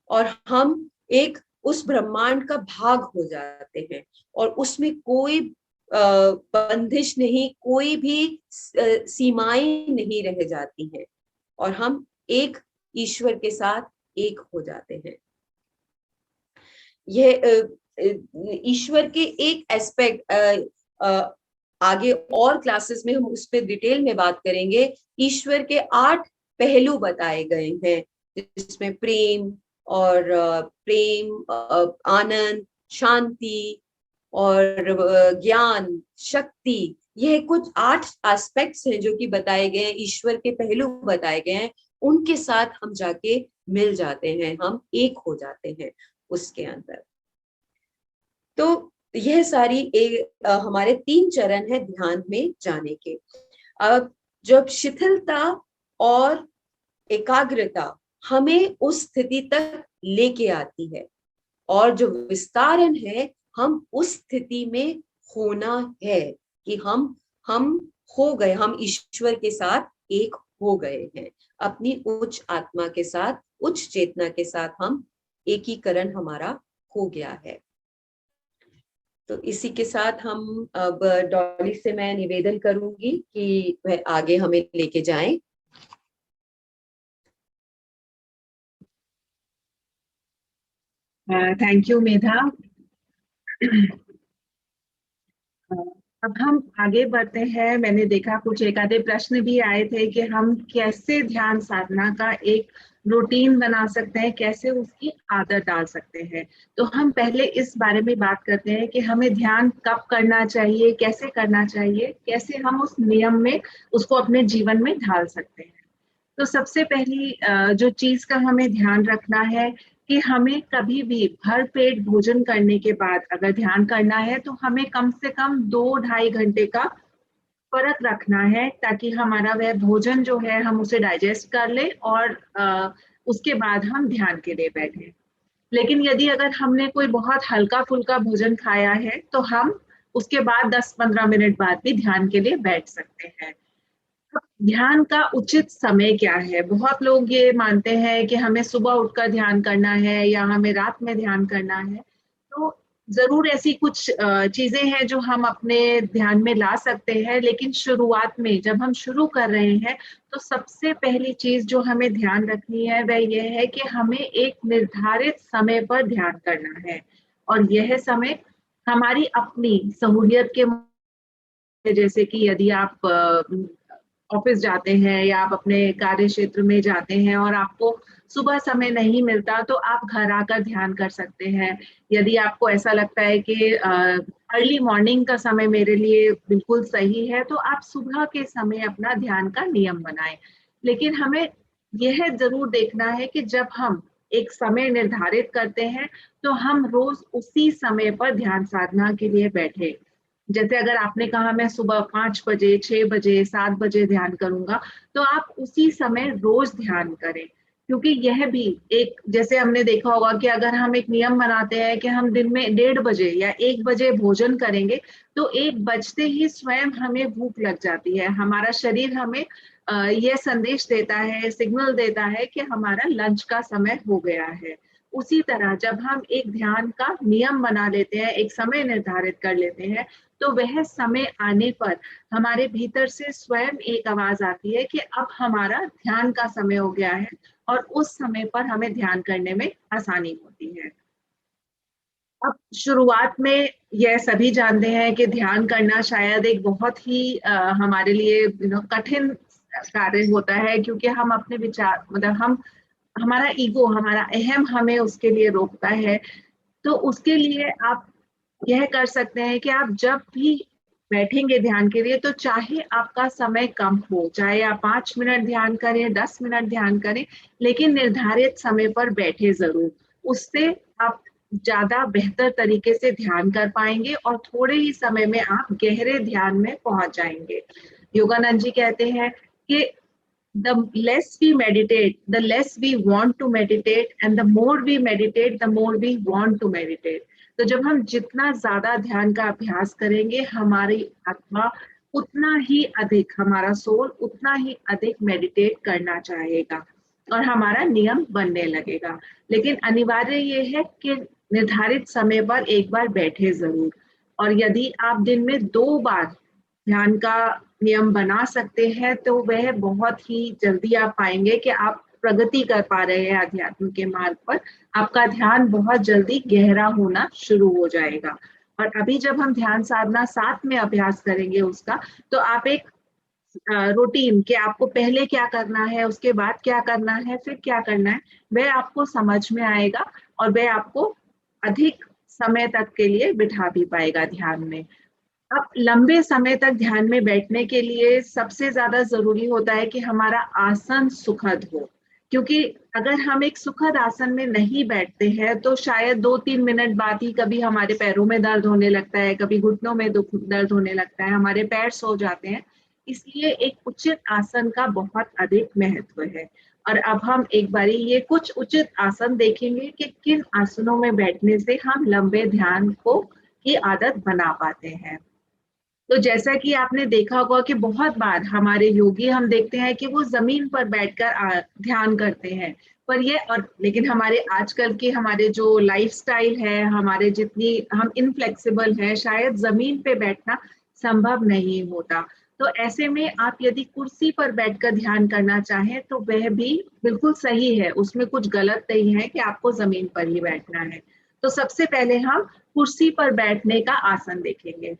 [SPEAKER 2] और हम एक उस ब्रह्मांड का भाग हो जाते हैं। और उसमें कोई बंदिश नहीं, कोई भी सीमाएं नहीं रह जाती हैं, और हम एक ईश्वर के साथ एक हो जाते हैं। यह ईश्वर के एक एस्पेक्ट, आगे और क्लासेस में हम उस पर डिटेल में बात करेंगे। ईश्वर के 8 पहलू बताए गए हैं, जिसमें प्रेम और आनंद, शांति और ज्ञान, शक्ति, यह कुछ 8 एस्पेक्ट्स हैं जो कि बताए गए हैं, ईश्वर के पहलू बताए गए हैं। उनके साथ हम जाके मिल जाते हैं, हम एक हो जाते हैं उसके अंदर। तो यह सारी हमारे 3 चरण है ध्यान में जाने के। अब जब शिथिलता और एकाग्रता हमें उस स्थिति तक लेके आती है, और जो विस्तारण है, हम उस स्थिति में होना है कि हम हो गए, हम ईश्वर के साथ एक हो गए हैं, अपनी उच्च आत्मा के साथ, उच्च चेतना के साथ हम एकीकरण हमारा हो गया है। तो इसी के साथ हम अब डॉली से मैं निवेदन करूंगी कि वह आगे हमें लेके जाएं।
[SPEAKER 1] थैंक यू मेधा। अब हम आगे बढ़ते हैं। मैंने देखा कुछ एक आधे प्रश्न भी आए थे कि हम कैसे ध्यान साधना का एक रूटीन बना सकते हैं, कैसे उसकी आदत डाल सकते हैं। तो हम पहले इस बारे में बात करते हैं कि हमें ध्यान कब करना चाहिए, कैसे करना चाहिए, कैसे हम उस नियम में उसको अपने जीवन में ढाल सकते हैं। तो सबसे पहली जो चीज का हमें ध्यान रखना है कि हमें कभी भी भर पेट भोजन करने के बाद अगर ध्यान करना है तो हमें कम से कम 2-2.5 घंटे का फर्क रखना है, ताकि हमारा वह भोजन जो है हम उसे डाइजेस्ट कर ले और उसके बाद हम ध्यान के लिए बैठे। लेकिन यदि अगर हमने कोई बहुत हल्का फुल्का भोजन खाया है तो हम उसके बाद 10-15 मिनट बाद भी ध्यान के लिए बैठ सकते हैं। ध्यान का उचित समय क्या है? बहुत लोग ये मानते हैं कि हमें सुबह उठकर ध्यान करना है या हमें रात में ध्यान करना है। तो जरूर ऐसी कुछ चीजें हैं जो हम अपने ध्यान में ला सकते हैं, लेकिन शुरुआत में जब हम शुरू कर रहे हैं तो सबसे पहली चीज जो हमें ध्यान रखनी है वह यह है कि हमें एक निर्धारित समय पर ध्यान करना है। और यह समय हमारी अपनी सहूलियत के, जैसे कि यदि आप ऑफिस जाते हैं या आप अपने कार्य क्षेत्र में जाते हैं और आपको सुबह समय नहीं मिलता तो आप घर आकर ध्यान कर सकते हैं। यदि आपको ऐसा लगता है कि अर्ली मॉर्निंग का समय मेरे लिए बिल्कुल सही है तो आप सुबह के समय अपना ध्यान का नियम बनाएं। लेकिन हमें यह जरूर देखना है कि जब हम एक समय निर्धारित करते हैं तो हम रोज उसी समय पर ध्यान साधना के लिए बैठे। जैसे अगर आपने कहा मैं सुबह 5 बजे, 6 बजे, 7 बजे ध्यान करूंगा, तो आप उसी समय रोज ध्यान करें। क्योंकि यह भी एक, जैसे हमने देखा होगा कि अगर हम एक नियम बनाते हैं कि हम दिन में 1:30 बजे या 1 बजे भोजन करेंगे, तो 1 बजते ही स्वयं हमें भूख लग जाती है। हमारा शरीर हमें यह संदेश देता है, सिग्नल देता है कि हमारा लंच का समय हो गया है। उसी तरह जब हम एक ध्यान का नियम बना लेते हैं, एक समय निर्धारित कर लेते हैं, तो वह समय आने पर हमारे भीतर से स्वयं एक आवाज आती है कि अब हमारा ध्यान का समय हो गया है, और उस समय पर हमें ध्यान करने में आसानी होती है। अब शुरुआत में यह सभी जानते हैं कि ध्यान करना शायद एक बहुत ही हमारे लिए कठिन कार्य होता है, क्योंकि हम अपने विचार, मतलब हम, हमारा ईगो, हमारा अहम हमें उसके लिए रोकता है। तो उसके लिए आप यह कर सकते हैं कि आप जब भी बैठेंगे ध्यान के लिए, तो चाहे आपका समय कम हो, चाहे आप 5 मिनट ध्यान करें, 10 मिनट ध्यान करें, लेकिन निर्धारित समय पर बैठे जरूर। उससे आप ज्यादा बेहतर तरीके से ध्यान कर पाएंगे और थोड़े ही समय में आप गहरे ध्यान में पहुंच जाएंगे। योगानंद जी कहते हैं कि the less we meditate, the less we want to meditate, and the more we meditate, the more we want to meditate. तो जब हम जितना ज्यादा ध्यान का अभ्यास करेंगे, हमारी आत्मा उतना ही अधिक, हमारा सोल उतना ही अधिक मेडिटेट करना चाहेगा और हमारा नियम बनने लगेगा। लेकिन अनिवार्य ये है कि निर्धारित समय पर एक बार बैठे जरूर। और यदि आप दिन में 2 बार ध्यान का नियम बना सकते हैं तो वह बहुत ही जल्दी आप पाएंगे कि आप प्रगति कर पा रहे हैं अध्यात्म के मार्ग पर। आपका ध्यान बहुत जल्दी गहरा होना शुरू हो जाएगा। और अभी जब हम ध्यान साधना साथ में अभ्यास करेंगे उसका, तो आप एक रूटीन कि आपको पहले क्या करना है, उसके बाद क्या करना है, फिर क्या करना है, वह आपको समझ में आएगा और वह आपको अधिक समय तक के लिए बिठा भी पाएगा ध्यान में। अब लंबे समय तक ध्यान में बैठने के लिए सबसे ज्यादा जरूरी होता है कि हमारा आसन सुखद हो। क्योंकि अगर हम एक सुखद आसन में नहीं बैठते हैं तो शायद 2-3 मिनट बाद ही कभी हमारे पैरों में दर्द होने लगता है, कभी घुटनों में दर्द होने लगता है, हमारे पैर सो जाते हैं। इसलिए एक उचित आसन का बहुत अधिक महत्व है। और अब हम एक बारी ये कुछ उचित आसन देखेंगे कि किन आसनों में बैठने से हम लंबे ध्यान को की आदत बना पाते हैं। तो जैसा कि आपने देखा होगा कि बहुत बार हमारे योगी हम देखते हैं कि वो जमीन पर बैठकर ध्यान करते हैं। पर ये, और लेकिन हमारे आजकल के हमारे जो लाइफस्टाइल है, हमारे जितनी हम इनफ्लेक्सिबल हैं, शायद जमीन पे बैठना संभव नहीं होता। तो ऐसे में आप यदि कुर्सी पर बैठकर ध्यान करना चाहें तो वह भी बिल्कुल सही है, उसमें कुछ गलत नहीं है कि आपको जमीन पर ही बैठना है। तो सबसे पहले हम कुर्सी पर बैठने का आसन देखेंगे।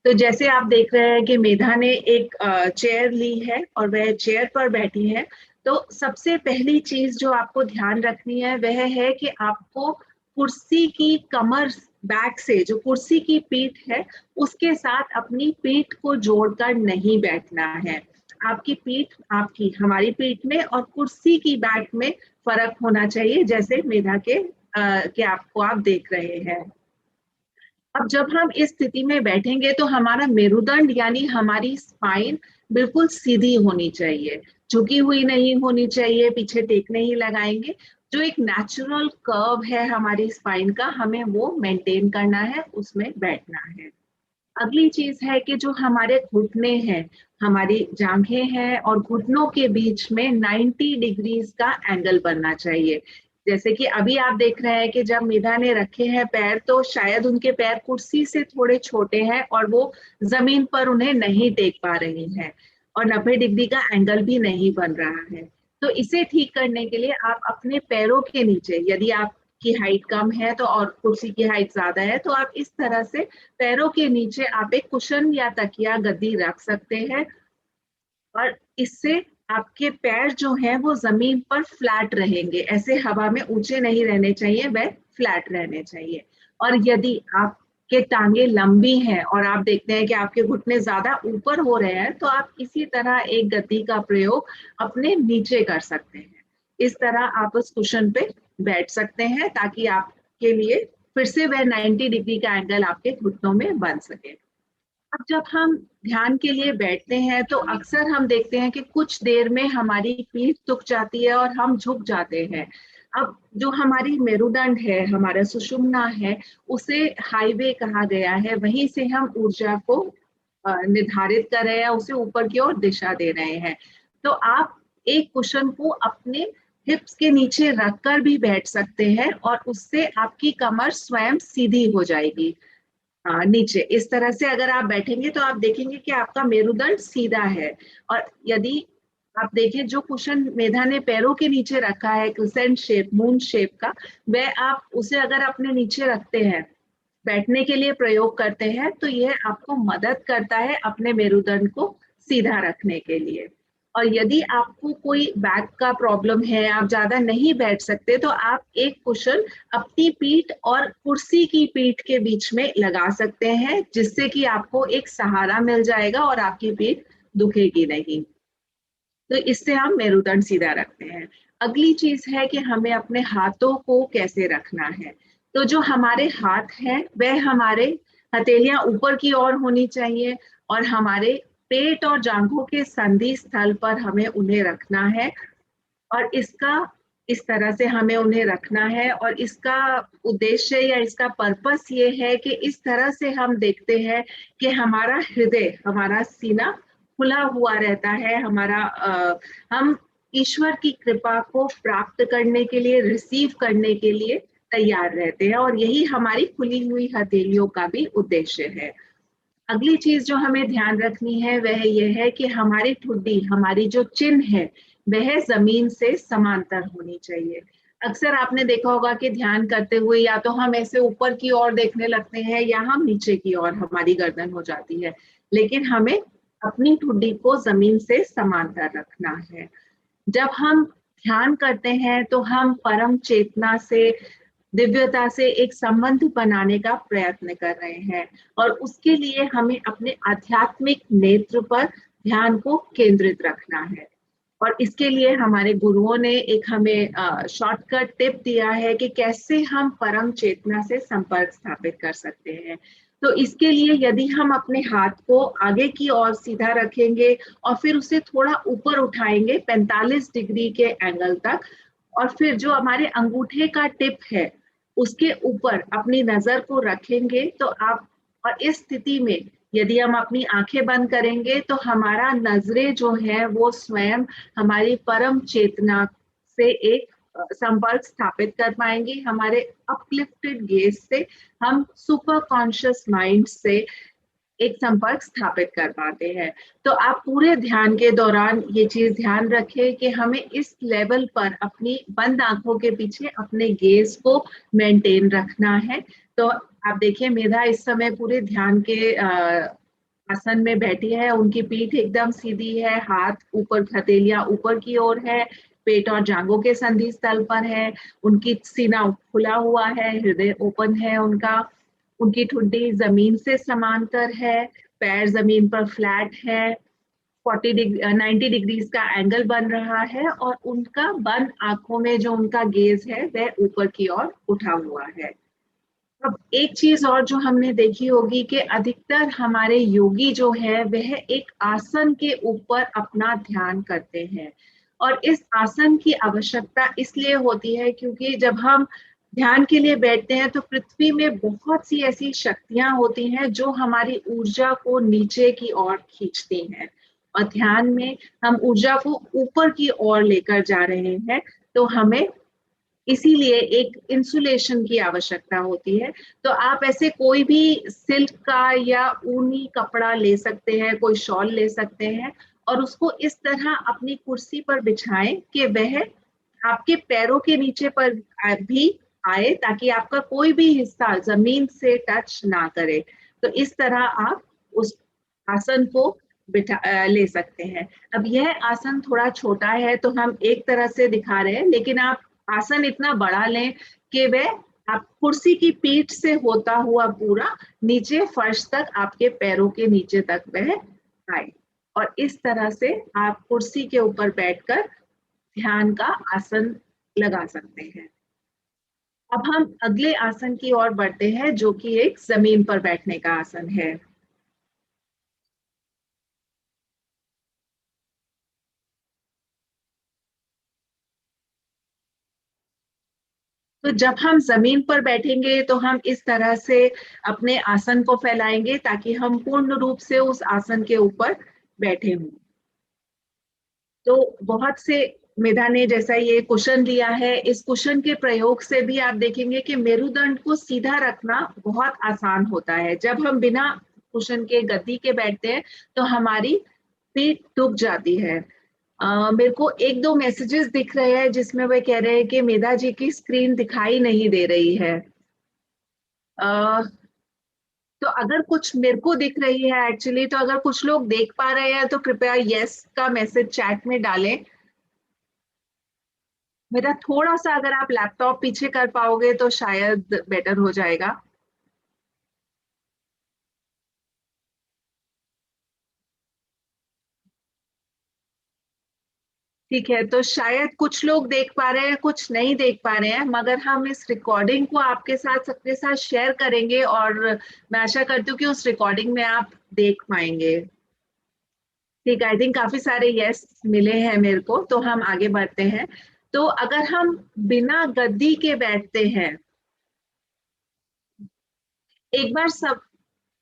[SPEAKER 1] तो जैसे आप देख रहे हैं कि मेधा ने एक चेयर ली है और वह चेयर पर बैठी है, तो सबसे पहली चीज जो आपको ध्यान रखनी है वह है कि आपको कुर्सी की कमर, बैक से जो कुर्सी की पीठ है उसके साथ अपनी पीठ को जोड़कर नहीं बैठना है। आपकी पीठ, आपकी हमारी पीठ में और कुर्सी की बैक में फर्क होना चाहिए, जैसे मेधा के आपको आप देख रहे हैं। अब जब हम इस स्थिति में बैठेंगे तो हमारा मेरुदंड यानी हमारी स्पाइन बिल्कुल सीधी होनी चाहिए, झुकी हुई नहीं होनी चाहिए, पीछे टेक नहीं लगाएंगे। जो एक नेचुरल कर्व है हमारी स्पाइन का, हमें वो मेंटेन करना है, उसमें बैठना है। अगली चीज है कि जो हमारे घुटने हैं, हमारी जांघें हैं और घुटनों के बीच में 90 डिग्रीज का एंगल बनना चाहिए। जैसे कि अभी आप देख रहे हैं कि जब मेधा ने रखे हैं पैर, तो शायद उनके पैर कुर्सी से थोड़े छोटे हैं और वो जमीन पर उन्हें नहीं टेक पा रही हैं और 90 डिग्री का एंगल भी नहीं बन रहा है। तो इसे ठीक करने के लिए आप अपने पैरों के नीचे, यदि आपकी हाइट कम है तो और कुर्सी की हाइट ज्यादा है, तो आप इस तरह से पैरों के नीचे आप एक कुशन या तकिया गद्दी रख सकते हैं और इससे आपके पैर जो हैं वो जमीन पर फ्लैट रहेंगे, ऐसे हवा में ऊंचे नहीं रहने चाहिए, वह फ्लैट रहने चाहिए। और यदि आपके टांगे लंबी हैं और आप देखते हैं कि आपके घुटने ज्यादा ऊपर हो रहे हैं, तो आप इसी तरह एक गद्दी का प्रयोग अपने नीचे कर सकते हैं। इस तरह आप उस कुशन पे बैठ सकते हैं ताकि आपके लिए फिर से वह 90 डिग्री का एंगल आपके घुटनों में बन सके। अब जब हम ध्यान के लिए बैठते हैं तो अक्सर हम देखते हैं कि कुछ देर में हमारी पीठ दुख जाती है और हम झुक जाते हैं। अब जो हमारी मेरुदंड है, हमारा सुषुम्ना है, उसे हाईवे कहा गया है, वहीं से हम ऊर्जा को निर्धारित कर रहे हैं, उसे ऊपर की ओर दिशा दे रहे हैं। तो आप एक कुशन को अपने हिप्स के नीचे रखकर भी बैठ सकते हैं और उससे आपकी कमर स्वयं सीधी हो जाएगी। नीचे इस तरह से अगर आप बैठेंगे तो आप देखेंगे कि आपका मेरुदंड सीधा है। और यदि आप देखें, जो कुशन मेधा ने पैरों के नीचे रखा है क्रिसेंट शेप, मून शेप का, वह आप उसे अगर अपने नीचे रखते हैं, बैठने के लिए प्रयोग करते हैं, तो यह आपको मदद करता है अपने मेरुदंड को सीधा रखने के लिए। और यदि आपको कोई बैक का प्रॉब्लम है, आप ज्यादा नहीं बैठ सकते, तो आप एक कुशन अपनी पीठ और कुर्सी की पीठ के बीच में लगा सकते हैं, जिससे कि आपको एक सहारा मिल जाएगा और आपकी पीठ दुखेगी नहीं। तो इससे हम मेरुदंड सीधा रखते हैं। अगली चीज है कि हमें अपने हाथों को कैसे रखना है। तो जो हमारे हाथ हैं वह हमारे हथेलियां ऊपर की ओर होनी चाहिए और हमारे पेट और जांघों के संधि स्थल पर हमें उन्हें रखना है। और इसका इस तरह से हमें उन्हें रखना है और इसका उद्देश्य या इसका पर्पस ये है कि इस तरह से हम देखते हैं कि हमारा हृदय, हमारा सीना खुला हुआ रहता है, हम ईश्वर की कृपा को प्राप्त करने के लिए, रिसीव करने के लिए तैयार रहते हैं, और यही हमारी खुली हुई हथेलियों का भी उद्देश्य है। अगली चीज जो हमें ध्यान रखनी है वह यह है कि हमारी ठुड्डी, हमारी जो चिन है, वह जमीन से समांतर होनी चाहिए। अक्सर आपने देखा होगा कि ध्यान करते हुए या तो हम ऐसे ऊपर की ओर देखने लगते हैं या हम नीचे की ओर, हमारी गर्दन हो जाती है, लेकिन हमें अपनी ठुड्डी को जमीन से समांतर रखना है। जब हम ध्यान करते हैं तो हम परम चेतना से, दिव्यता से एक संबंध बनाने का प्रयत्न कर रहे हैं और उसके लिए हमें अपने आध्यात्मिक नेत्र पर ध्यान को केंद्रित रखना है। और इसके लिए हमारे गुरुओं ने एक हमें शॉर्टकट टिप दिया है कि कैसे हम परम चेतना से संपर्क स्थापित कर सकते हैं। तो इसके लिए यदि हम अपने हाथ को आगे की ओर सीधा रखेंगे और फिर उसे थोड़ा ऊपर उठाएंगे 45 डिग्री के एंगल तक, और फिर जो हमारे अंगूठे का टिप है उसके ऊपर अपनी नजर को रखेंगे, तो आप, और इस स्थिति में यदि हम अपनी आंखें बंद करेंगे तो हमारा नजरें जो है वो स्वयं हमारी परम चेतना से एक संपर्क स्थापित कर पाएंगे। हमारे अपलिफ्टेड गेज से हम सुपर कॉन्शियस माइंड से एक संपर्क स्थापित कर पाते हैं। तो आप पूरे ध्यान के दौरान ये चीज ध्यान रखें कि हमें इस लेवल पर अपनी बंद आंखों के पीछे अपने गेज को मेंटेन रखना है। तो आप देखिए, मेधा इस समय पूरे ध्यान के आसन में बैठी है, उनकी पीठ एकदम सीधी है, हाथ ऊपर, हथेलियां ऊपर की ओर है, पेट और जांघों के संधि स्थल पर है, उनकी सीना खुला हुआ है, हृदय ओपन है उनका, उनकी ठुड्डी जमीन से समांतर है, पैर जमीन पर फ्लैट है, 90 डिग्रीज का एंगल बन रहा है, और उनका बंद आंखों में जो उनका गेज है वह ऊपर की ओर उठा हुआ है। अब एक चीज और जो हमने देखी होगी कि अधिकतर हमारे योगी जो है वह एक आसन के ऊपर अपना ध्यान करते हैं, और इस आसन की आवश्यकता इसलिए होती है क्योंकि जब हम ध्यान के लिए बैठते हैं तो पृथ्वी में बहुत सी ऐसी शक्तियां होती हैं जो हमारी ऊर्जा को नीचे की ओर खींचती हैं, और ध्यान में हम ऊर्जा को ऊपर की ओर लेकर जा रहे हैं, तो हमें इसीलिए एक इंसुलेशन की आवश्यकता होती है। तो आप ऐसे कोई भी सिल्क का या ऊनी कपड़ा ले सकते हैं, कोई शॉल ले सकते हैं, और उसको इस तरह अपनी कुर्सी पर बिछाएं कि वह आपके पैरों के नीचे पर भी आए, ताकि आपका कोई भी हिस्सा जमीन से टच ना करे। तो इस तरह आप उस आसन को ले सकते हैं। अब यह आसन थोड़ा छोटा है तो हम एक तरह से दिखा रहे हैं, लेकिन आप आसन इतना बड़ा लें कि वह आप कुर्सी की पीठ से होता हुआ पूरा नीचे फर्श तक, आपके पैरों के नीचे तक वह आए, और इस तरह से आप कुर्सी के ऊपर बैठकर ध्यान का आसन लगा सकते हैं। अब हम अगले आसन की ओर बढ़ते हैं, जो कि एक जमीन पर बैठने का आसन है। तो जब हम जमीन पर बैठेंगे तो हम इस तरह से अपने आसन को फैलाएंगे ताकि हम पूर्ण रूप से उस आसन के ऊपर बैठे हों। तो बहुत से मेधा ने जैसा ये कुशन दिया है, इस कुशन के प्रयोग से भी आप देखेंगे कि मेरुदंड को सीधा रखना बहुत आसान होता है। जब हम बिना कुशन के, गद्दी के बैठते हैं तो हमारी पीठ दुख जाती है। मेरे को एक दो मैसेजेस दिख रहे हैं जिसमें वे कह रहे हैं कि मेधा जी की स्क्रीन दिखाई नहीं दे रही है। अ, तो अगर कुछ मेरे को दिख रही है एक्चुअली, तो अगर कुछ लोग देख पा रहे हैं तो कृपया यस का मैसेज चैट में डालें। मेरा थोड़ा सा अगर आप लैपटॉप पीछे कर पाओगे तो शायद बेटर हो जाएगा। ठीक है, तो शायद कुछ लोग देख पा रहे हैं, कुछ नहीं देख पा रहे हैं, मगर हम इस रिकॉर्डिंग को आपके साथ, सबके साथ शेयर करेंगे, और मैं आशा करती हूँ कि उस रिकॉर्डिंग में आप देख पाएंगे। ठीक है, आई थिंक काफी सारे यस मिले हैं मेरे को, तो हम आगे बढ़ते हैं। तो अगर हम बिना गद्दी के बैठते हैं, एक बार सब,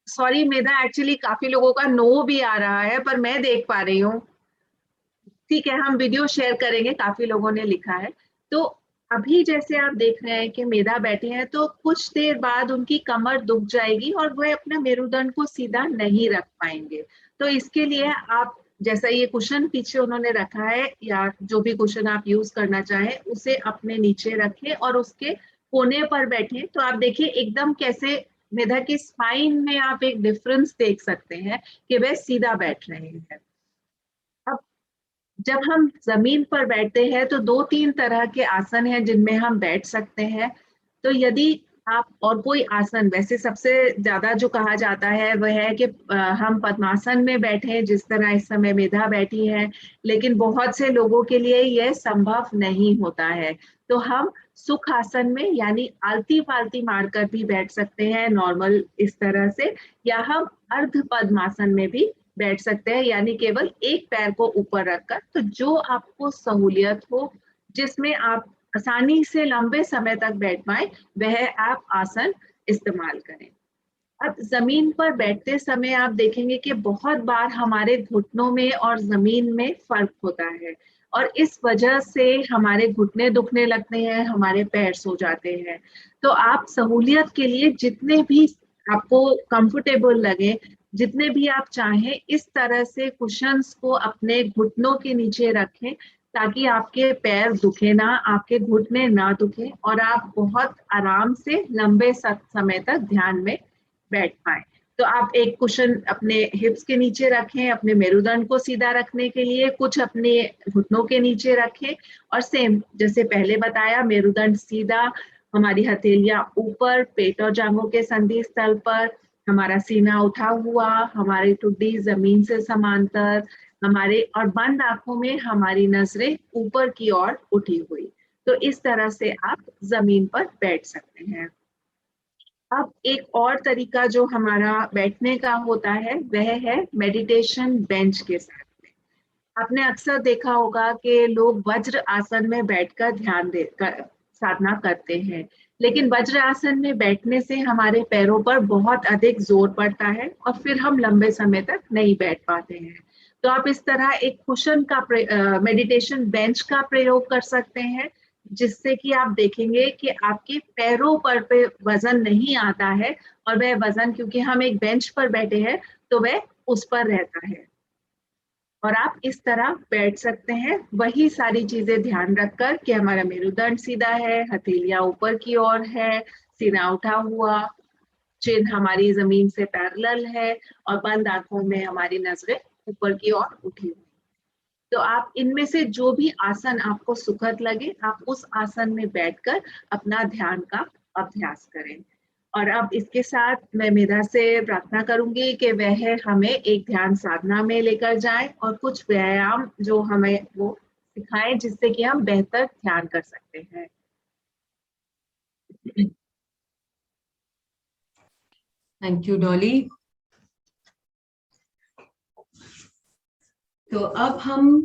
[SPEAKER 1] सॉरी मेधा, एक्चुअली काफी लोगों का नो भी आ रहा है पर मैं देख पा रही हूँ। ठीक है, हम वीडियो शेयर करेंगे, काफी लोगों ने लिखा है। तो अभी जैसे आप देख रहे हैं कि मेधा बैठे हैं, तो कुछ देर बाद उनकी कमर दुख जाएगी और वह अपना मेरुदंड को सीधा नहीं रख पाएंगे। तो इसके लिए आप, जैसा ये कुशन पीछे उन्होंने रखा है, या जो भी कुशन आप यूज करना चाहें, उसे अपने नीचे रखें और उसके कोने पर बैठे। तो आप देखिए एकदम कैसे मेधा की स्पाइन में आप एक डिफरेंस देख सकते हैं कि वह सीधा बैठ रहे हैं। अब जब हम जमीन पर बैठते हैं तो दो तीन तरह के आसन हैं जिनमें हम बैठ सकते हैं। तो यदि आप और कोई आसन, वैसे सबसे ज्यादा जो कहा जाता है वह है कि हम पद्मासन में बैठे, जिस तरह इस समय मेधा बैठी है, लेकिन बहुत से लोगों के लिए यह संभव नहीं होता है। तो हम सुख आसन में, यानी आलती पालती मारकर भी बैठ सकते हैं नॉर्मल इस तरह से, या हम अर्ध पद्मासन में भी बैठ सकते हैं, यानी केवल एक पैर को ऊपर रखकर। तो जो आपको सहूलियत हो, जिसमें आप आसानी से लंबे समय तक बैठ पाए, वह आप आसन इस्तेमाल करें। अब जमीन पर बैठते समय आप देखेंगे कि बहुत बार हमारे घुटनों में और जमीन में फर्क होता है, और इस वजह से हमारे घुटने दुखने लगते हैं, हमारे पैर सो जाते हैं। तो आप सहूलियत के लिए जितने भी आपको कंफर्टेबल लगे, जितने भी आप चाहें, इस तरह से कुशंस को अपने घुटनों के नीचे रखें, ताकि आपके पैर दुखे ना, आपके घुटने ना दुखे, और आप बहुत आराम से लंबे समय तक ध्यान में बैठ पाए। तो आप एक कुशन अपने हिप्स के नीचे रखें, अपने मेरुदंड को सीधा रखने के लिए, कुछ अपने घुटनों के नीचे रखें और सेम जैसे पहले बताया, मेरुदंड सीधा, हमारी हथेलियां ऊपर, पेट और जांघों के संधि स्थल पर, हमारा सीना उठा हुआ, हमारी ठुड्डी जमीन से समांतर, हमारे और बंद आंखों में हमारी नजरें ऊपर की ओर उठी हुई। तो इस तरह से आप जमीन पर बैठ सकते हैं। अब एक और तरीका जो हमारा बैठने का होता है वह है मेडिटेशन बेंच के साथ में। आपने अक्सर देखा होगा कि लोग वज्र आसन में बैठकर साधना करते हैं, लेकिन वज्र आसन में बैठने से हमारे पैरों पर बहुत अधिक जोर पड़ता है और फिर हम लंबे समय तक नहीं बैठ पाते हैं। तो आप इस तरह एक कुशन का मेडिटेशन बेंच का प्रयोग कर सकते हैं, जिससे कि आप देखेंगे कि आपके पैरों पर पे वजन नहीं आता है, और वह वजन, क्योंकि हम एक बेंच पर बैठे हैं, तो वह उस पर रहता है। और आप इस तरह बैठ सकते हैं, वही सारी चीजें ध्यान रखकर कि हमारा मेरुदंड सीधा है, हथेलियां ऊपर की ओर है, सीना उठा हुआ, चिन हमारी जमीन से पैरेलल है और बंद आंखों में हमारी नजरें ऊपर की ओर उठी हुई। तो आप इनमें से जो भी आसन आपको सुखद लगे, आप उस आसन में बैठकर अपना ध्यान का अभ्यास करें। और अब इसके साथ मैं मेधा से प्रार्थना करूंगी कि वह हमें एक ध्यान साधना में लेकर जाए और कुछ व्यायाम जो हमें वो सिखाएं, जिससे कि हम बेहतर ध्यान कर सकते हैं।
[SPEAKER 2] Thank you Dolly. तो अब हम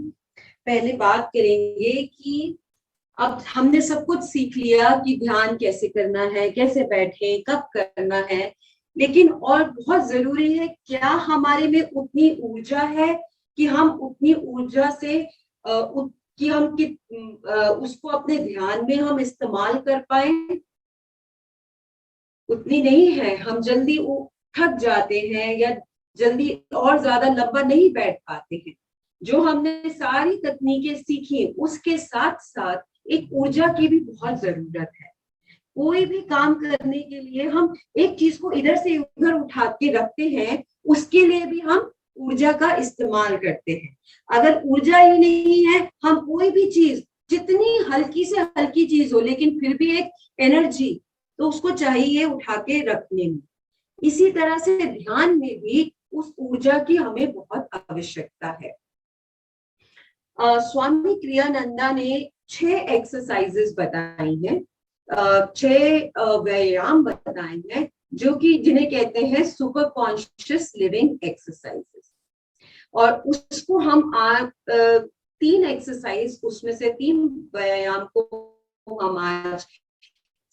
[SPEAKER 2] पहले बात करेंगे कि अब हमने सब कुछ सीख लिया कि ध्यान कैसे करना है, कैसे बैठे, कब करना है, लेकिन और बहुत जरूरी है, क्या हमारे में उतनी ऊर्जा है कि हम उतनी ऊर्जा से कि हम उसको अपने ध्यान में हम इस्तेमाल कर पाए। उतनी नहीं है, हम जल्दी थक जाते हैं या जल्दी और ज्यादा लंबा नहीं बैठ पाते हैं। जो हमने सारी तकनीकें सीखी उसके साथ साथ एक ऊर्जा की भी बहुत जरूरत है। कोई भी काम करने के लिए हम एक चीज को इधर से उधर उठा के रखते हैं, उसके लिए भी हम ऊर्जा का इस्तेमाल करते हैं। अगर ऊर्जा ही नहीं है, हम कोई भी चीज जितनी हल्की से हल्की चीज हो लेकिन फिर भी एक एनर्जी तो उसको चाहिए उठा के रखने में। इसी तरह से ध्यान में भी उस ऊर्जा की हमें बहुत आवश्यकता है। स्वामी क्रियानंदा ने 6 एक्सरसाइजेस बताई हैं, 6 व्यायाम बताए हैं, जो कि जिन्हें कहते हैं सुपर कॉन्शियस लिविंग एक्सरसाइजेस। और उसको हम 3 एक्सरसाइज, उसमें से 3 व्यायाम को हम आज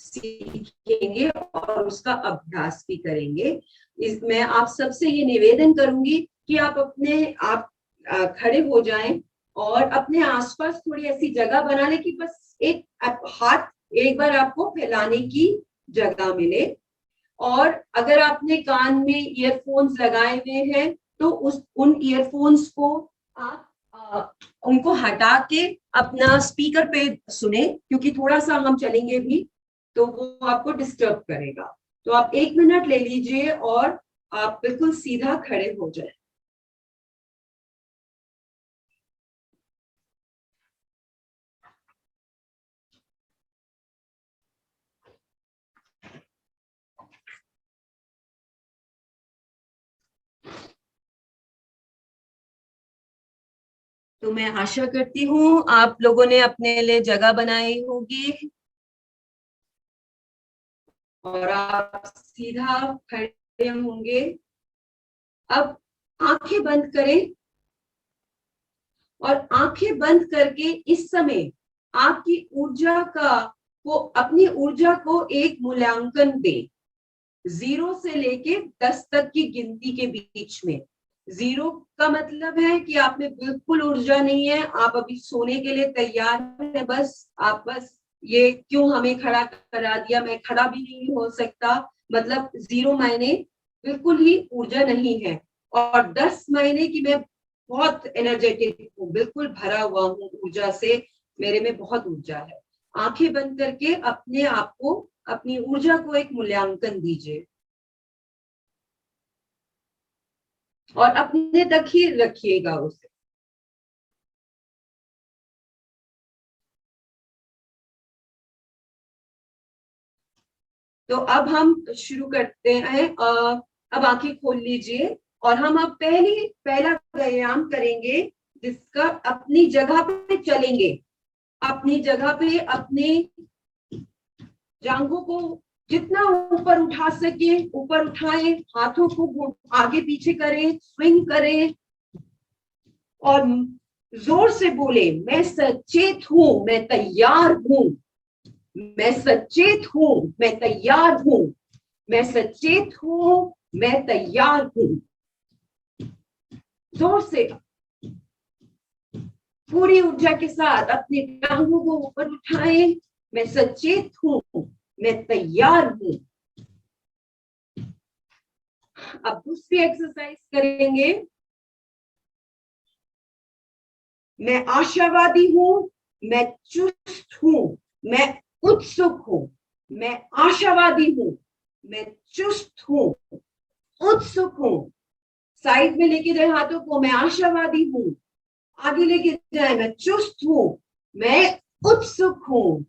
[SPEAKER 2] सीखेंगे और उसका अभ्यास भी करेंगे। मैं आप सबसे ये निवेदन करूंगी कि आप खड़े हो जाएं और अपने आसपास थोड़ी ऐसी जगह बना ले कि बस एक हाथ एक बार आपको फैलाने की जगह मिले। और अगर आपने कान में ईयरफोन्स लगाए हुए हैं तो उन ईयरफोन्स को आप उनको हटा के अपना स्पीकर पे सुने, क्योंकि थोड़ा सा हम चलेंगे भी तो वो आपको डिस्टर्ब करेगा। तो आप 1 मिनट ले लीजिए और आप बिल्कुल सीधा खड़े हो जाए। तो मैं आशा करती हूँ आप लोगों ने अपने लिए जगह बनाई होगी और आप सीधा खड़े होंगे। अब आंखें बंद करें और आंखें बंद करके इस समय आपकी अपनी ऊर्जा को एक मूल्यांकन दें, 0 से लेके 10 तक की गिनती के बीच में। 0 का मतलब है कि आप में बिल्कुल ऊर्जा नहीं है, आप अभी सोने के लिए तैयार है, बस ये क्यों हमें खड़ा करा दिया, मैं खड़ा भी नहीं हो सकता, मतलब 0 मायने बिल्कुल ही ऊर्जा नहीं है। और 10 महीने की मैं बहुत एनर्जेटिक हूँ, बिल्कुल भरा हुआ हूँ ऊर्जा से, मेरे में बहुत ऊर्जा है। आंखें बंद करके अपने आप को, अपनी ऊर्जा को एक मूल्यांकन दीजिए। और अपने तक ही रखिएगा उसे। तो अब हम शुरू करते हैं। अब आंखें खोल लीजिए और हम अब पहला व्यायाम करेंगे, जिसका अपनी जगह पे चलेंगे। अपनी जगह पे अपने जांघों को जितना ऊपर उठा सके ऊपर उठाएं, हाथों को आगे पीछे करें, स्विंग करें और जोर से बोले, मैं सचेत हूं, मैं तैयार हूं, मैं सचेत हूं, मैं तैयार हूं, मैं सचेत हूं, मैं तैयार हूं। जोर से पूरी ऊर्जा के साथ अपनी टांगों को ऊपर उठाएं, मैं सचेत हूं, मैं तैयार हूं। अब दूसरी एक्सरसाइज करेंगे। मैं आशावादी हूं, मैं चुस्त हूं, मैं उत्सुक हूं। मैं आशावादी हूं, मैं चुस्त हूं, उत्सुक हूं। साइड में लेके जाए हाथों को, मैं आशावादी हूं। आगे लेके जाए, मैं चुस्त हूं, मैं उत्सुक हूं।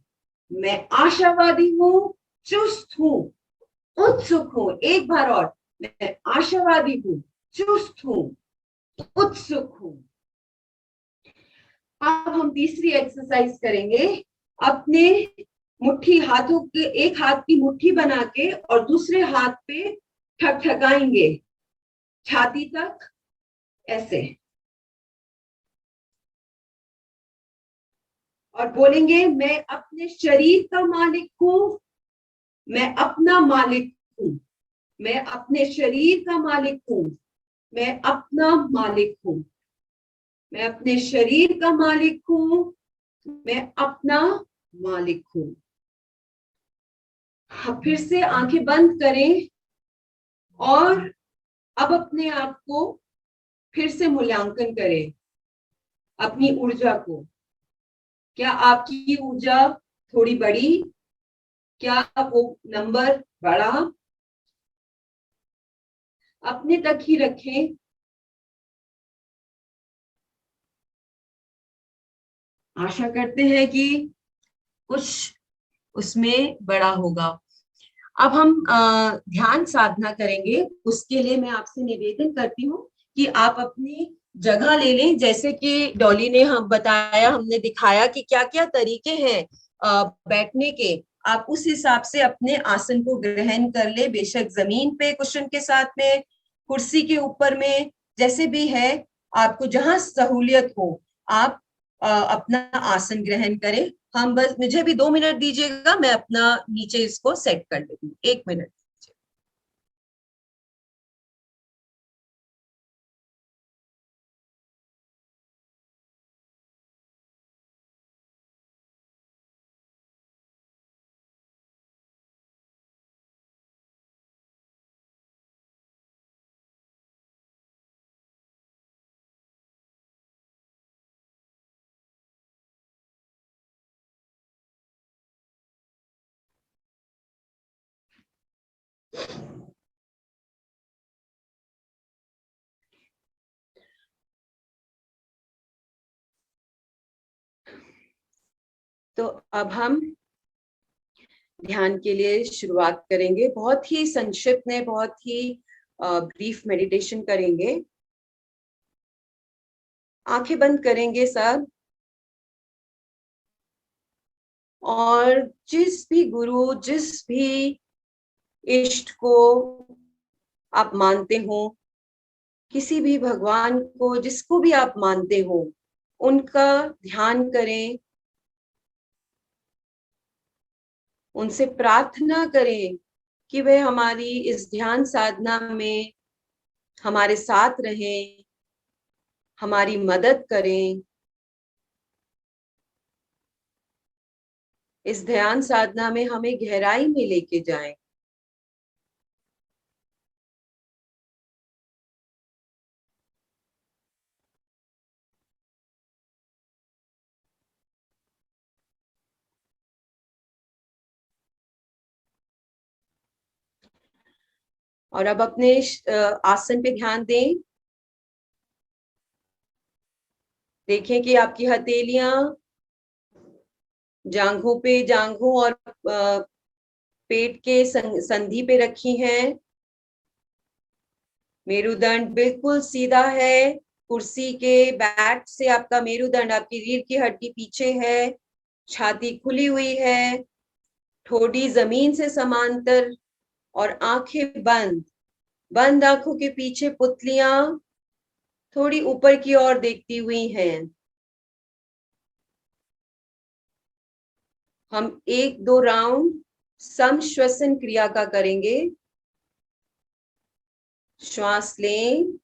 [SPEAKER 2] मैं आशावादी हूं, चुस्त हूं, उत्सुक हूं। एक बार और, मैं आशावादी हूं, चुस्त हूं, उत्सुक हूं। अब हम तीसरी एक्सरसाइज करेंगे। अपने मुट्ठी हाथों के, एक हाथ की मुट्ठी बना के और दूसरे हाथ पे ठकठकाएंगे छाती तक, ऐसे, और बोलेंगे, मैं अपने शरीर का मालिक हूं, मैं अपना मालिक हूं। मैं अपने शरीर का मालिक हूं, मैं अपना मालिक हूं। मैं अपने शरीर का मालिक हूं, मैं अपना मालिक हूं। फिर से आंखें बंद करें और अब अपने आप को फिर से मूल्यांकन करें, अपनी ऊर्जा को। क्या आपकी ऊर्जा थोड़ी बढ़ी? क्या वो नंबर बढ़ा? अपने तक ही रखें। आशा करते हैं कि कुछ उसमें बड़ा होगा। अब हम ध्यान साधना करेंगे। उसके लिए मैं आपसे निवेदन करती हूँ कि आप अपनी जगह ले लें। जैसे कि डॉली ने हम बताया, हमने दिखाया कि क्या क्या तरीके हैं बैठने के। आप उस हिसाब से अपने आसन को ग्रहण कर ले, बेशक जमीन पे कुशन के साथ में, कुर्सी के ऊपर में, जैसे भी है, आपको जहां सहूलियत हो आप अपना आसन ग्रहण करें। हम बस, मुझे भी 2 मिनट दीजिएगा, मैं अपना नीचे इसको सेट कर लेती हूँ। 1 मिनट। तो अब हम ध्यान के लिए शुरुआत करेंगे। बहुत ही संक्षिप्त में, बहुत ही ब्रीफ मेडिटेशन करेंगे। आंखें बंद करेंगे सब, और जिस भी गुरु, जिस भी इष्ट को आप मानते हो, किसी भी भगवान को, जिसको भी आप मानते हो, उनका ध्यान करें। उनसे प्रार्थना करें कि वे हमारी इस ध्यान साधना में हमारे साथ रहें, हमारी मदद करें, इस ध्यान साधना में हमें गहराई में लेके जाएं। और अब अपने आसन पे ध्यान दें। देखें कि आपकी हथेलियां जांघों और पेट के संधि पे रखी हैं। मेरुदंड बिल्कुल सीधा है। कुर्सी के बैक से आपका मेरुदंड, आपकी रीढ़ की हड्डी पीछे है। छाती खुली हुई है। ठोड़ी जमीन से समांतर और आंखें बंद। बंद आंखों के पीछे पुतलियां थोड़ी ऊपर की ओर देखती हुई हैं। हम 1-2 राउंड सम श्वसन क्रिया का करेंगे। श्वास लें,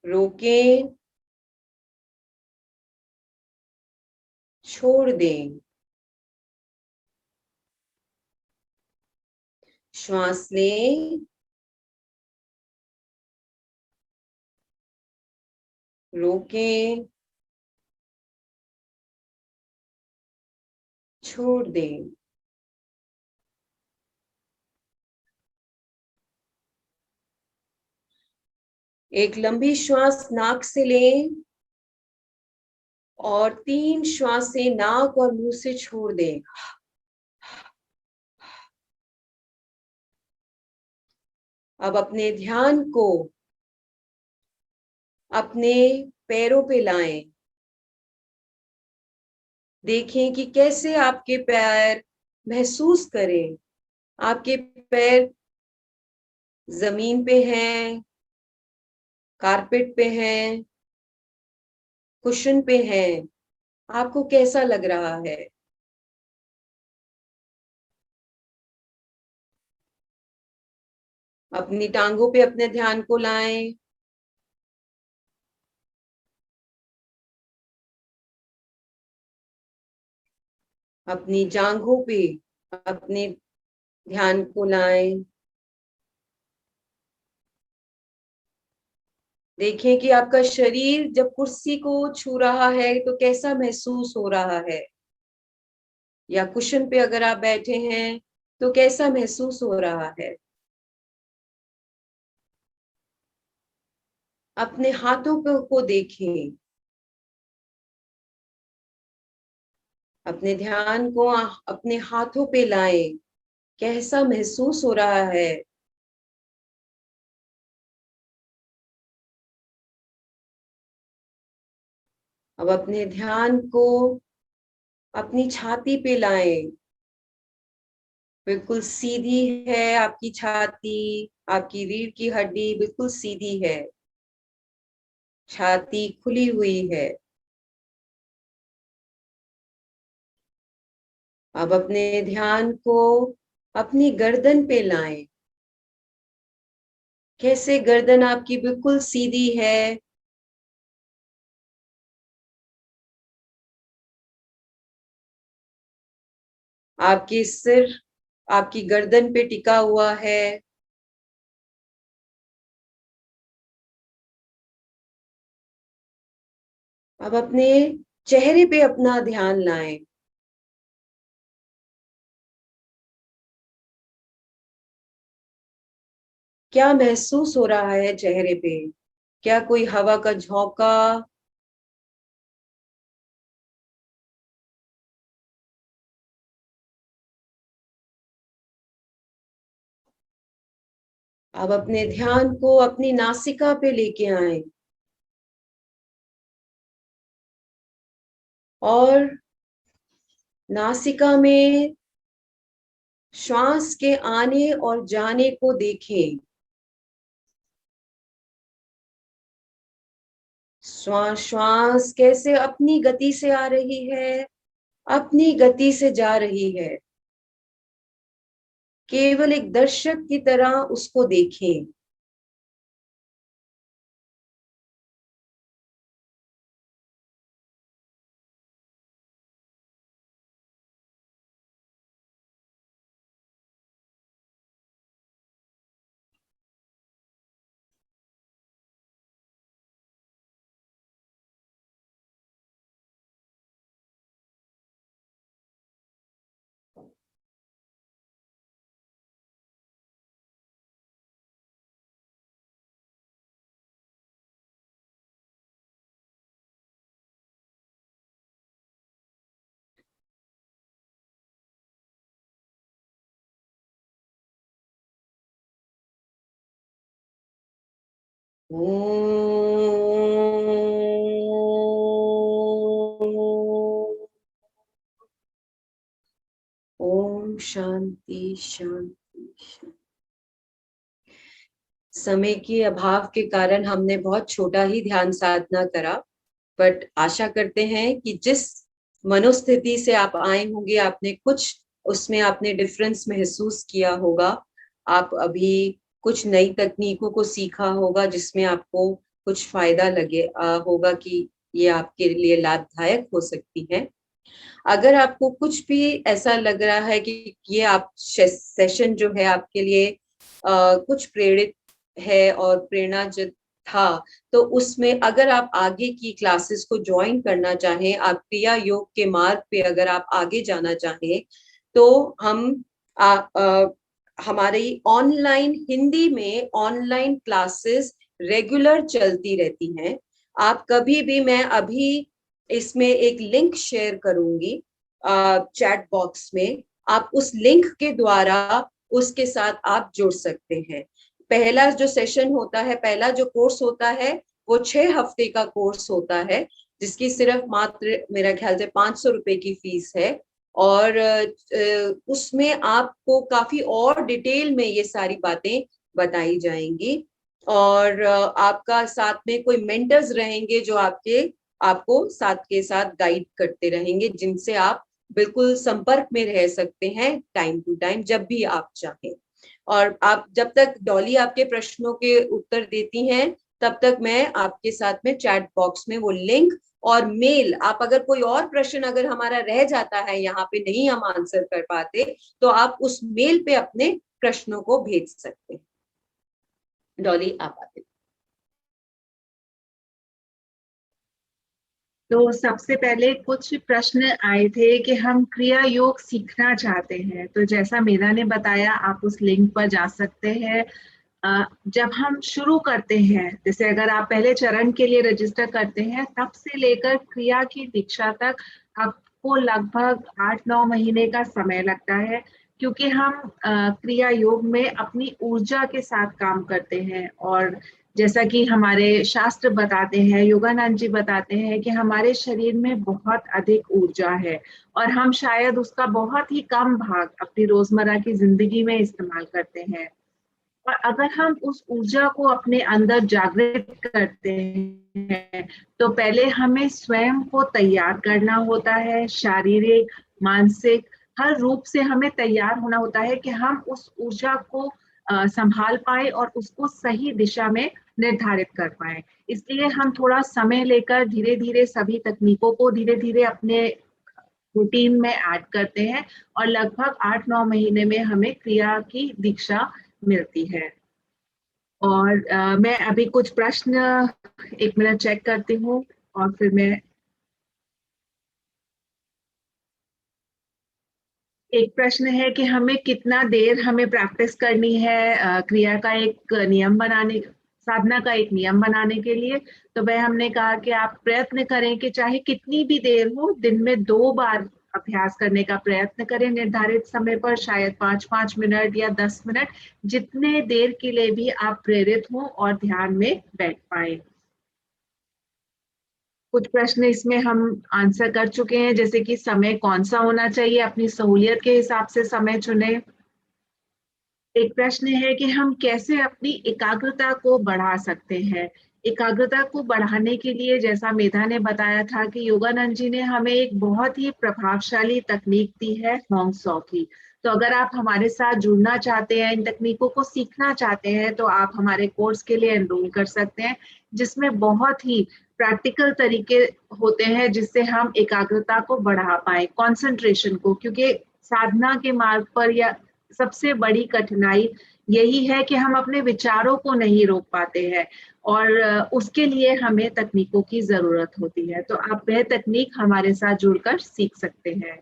[SPEAKER 2] रोकें, छोड़ दें। श्वास लें, रोकें, छोड़ दें। एक लंबी श्वास नाक से लें और 3 श्वासें नाक और मुंह से छोड़ दें। अब अपने ध्यान को अपने पैरों पे लाएं। देखें कि कैसे आपके पैर महसूस करें। आपके पैर जमीन पे हैं, कारपेट पे हैं, कुशन पे हैं। आपको कैसा लग रहा है? अपनी टांगों पे अपने ध्यान को लाएं। अपनी जांघों पे अपने ध्यान को लाएं। देखें कि आपका शरीर जब कुर्सी को छू रहा है तो कैसा महसूस हो रहा है, या कुशन पे अगर आप बैठे हैं तो कैसा महसूस हो रहा है। अपने हाथों को देखें। अपने ध्यान को अपने हाथों पे लाएं। कैसा महसूस हो रहा है। अब अपने ध्यान को अपनी छाती पे लाएं। बिल्कुल सीधी है आपकी छाती। आपकी रीढ़ की हड्डी बिल्कुल सीधी है। छाती खुली हुई है। अब अपने ध्यान को अपनी गर्दन पे लाएं। कैसे गर्दन आपकी बिल्कुल सीधी है। आपकी सिर आपकी गर्दन पे टिका हुआ है। अब अपने चेहरे पे अपना ध्यान लाएं। क्या महसूस हो रहा है चेहरे पे? क्या कोई हवा का झोंका? अब अपने ध्यान को अपनी नासिका पे लेके आए और नासिका में श्वास के आने और जाने को देखें। श्वास कैसे अपनी गति से आ रही है, अपनी गति से जा रही है। केवल एक दर्शक की तरह उसको देखें। ओम शांति शांति शांति। समय के अभाव के कारण हमने बहुत छोटा ही ध्यान साधना करा, बट आशा करते हैं कि जिस मनोस्थिति से आप आए होंगे, आपने कुछ उसमें आपने डिफरेंस महसूस किया होगा। आप अभी कुछ नई तकनीकों को सीखा होगा जिसमें आपको कुछ फायदा लगे होगा कि ये आपके लिए लाभदायक हो सकती है। अगर आपको कुछ भी ऐसा लग रहा है कि ये आप सेशन जो है आपके लिए कुछ प्रेरित है और प्रेरणा था, तो उसमें अगर आप आगे की क्लासेस को ज्वाइन करना चाहें, आप क्रिया योग के मार्ग पे अगर आप आगे जाना चाहें, तो हमारी ऑनलाइन हिंदी में ऑनलाइन क्लासेस रेगुलर चलती रहती हैं। आप कभी भी, मैं अभी इसमें एक लिंक शेयर करूंगी चैट बॉक्स में, आप उस लिंक के द्वारा उसके साथ आप जुड़ सकते हैं। पहला जो सेशन होता है, पहला जो कोर्स होता है, वो 6 हफ्ते का कोर्स होता है, जिसकी सिर्फ मात्र मेरा ख्याल से 500 रुपए की फीस है। और उसमें आपको काफी और डिटेल में ये सारी बातें बताई जाएंगी, और आपका साथ में कोई मेंटर्स रहेंगे जो आपको साथ के साथ गाइड करते रहेंगे, जिनसे आप बिल्कुल संपर्क में रह सकते हैं टाइम टू टाइम जब भी आप चाहें। और आप जब तक डॉली आपके प्रश्नों के उत्तर देती हैं, तब तक मैं आपके साथ में चैट बॉक्स में वो लिंक और मेल, आप अगर कोई और प्रश्न अगर हमारा रह जाता है यहाँ पे नहीं हम आंसर कर पाते, तो आप उस मेल पे अपने प्रश्नों को भेज सकते हैं। डॉली आप आते।
[SPEAKER 1] तो सबसे पहले कुछ प्रश्न आए थे कि हम क्रिया योग सीखना चाहते हैं, तो जैसा मेधा ने बताया आप उस लिंक पर जा सकते हैं। जब हम शुरू करते हैं, जैसे अगर आप पहले चरण के लिए रजिस्टर करते हैं, तब से लेकर क्रिया की दीक्षा तक आपको लगभग 8-9 महीने का समय लगता है, क्योंकि हम क्रिया योग में अपनी ऊर्जा के साथ काम करते हैं। और जैसा कि हमारे शास्त्र बताते हैं, योगानंद जी बताते हैं कि हमारे शरीर में बहुत अधिक ऊर्जा है और हम शायद उसका बहुत ही कम भाग अपनी रोजमर्रा की जिंदगी में इस्तेमाल करते हैं। और अगर हम उस ऊर्जा को अपने अंदर जागृत करते हैं, तो पहले हमें स्वयं को तैयार करना होता है, शारीरिक, मानसिक, हर रूप से हमें तैयार होना होता है कि हम उस ऊर्जा को संभाल पाए और उसको सही दिशा में निर्धारित कर पाए। इसलिए हम थोड़ा समय लेकर धीरे धीरे सभी तकनीकों को धीरे धीरे अपने रूटीन में ऐड करते हैं और लगभग 8-9 महीने में हमें क्रिया की दीक्षा मिलती है। और मैं अभी कुछ प्रश्न 1 मिनट चेक करती हूँ और फिर मैं एक प्रश्न है कि हमें कितना देर हमें प्रैक्टिस करनी है क्रिया का एक नियम बनाने, साधना का एक नियम बनाने के लिए। तो वह हमने कहा कि आप प्रयत्न करें कि चाहे कितनी भी देर हो, दिन में 2 बार अभ्यास करने का प्रयत्न करें निर्धारित समय पर, शायद 5-5 मिनट या 10 मिनट, जितने देर के लिए भी आप प्रेरित हों और ध्यान में बैठ पाए। कुछ प्रश्न इसमें हम आंसर कर चुके हैं, जैसे कि समय कौन सा होना चाहिए, अपनी सहूलियत के हिसाब से समय चुने। एक प्रश्न है कि हम कैसे अपनी एकाग्रता को बढ़ा सकते हैं। एकाग्रता को बढ़ाने के लिए, जैसा मेधा ने बताया था कि योगानंद जी ने हमें एक बहुत ही प्रभावशाली तकनीक दी है होंग सॉ की। तो अगर आप हमारे साथ जुड़ना चाहते हैं, इन तकनीकों को सीखना चाहते हैं, तो आप हमारे कोर्स के लिए एनरोल कर सकते हैं, जिसमें बहुत ही प्रैक्टिकल तरीके होते हैं जिससे हम एकाग्रता को बढ़ा पाए, कंसंट्रेशन को। क्योंकि साधना के मार्ग पर या सबसे बड़ी कठिनाई यही है कि हम अपने विचारों को नहीं रोक पाते हैं, और उसके लिए हमें तकनीकों की जरूरत होती है। तो आप वह तकनीक हमारे साथ जुड़कर सीख सकते हैं।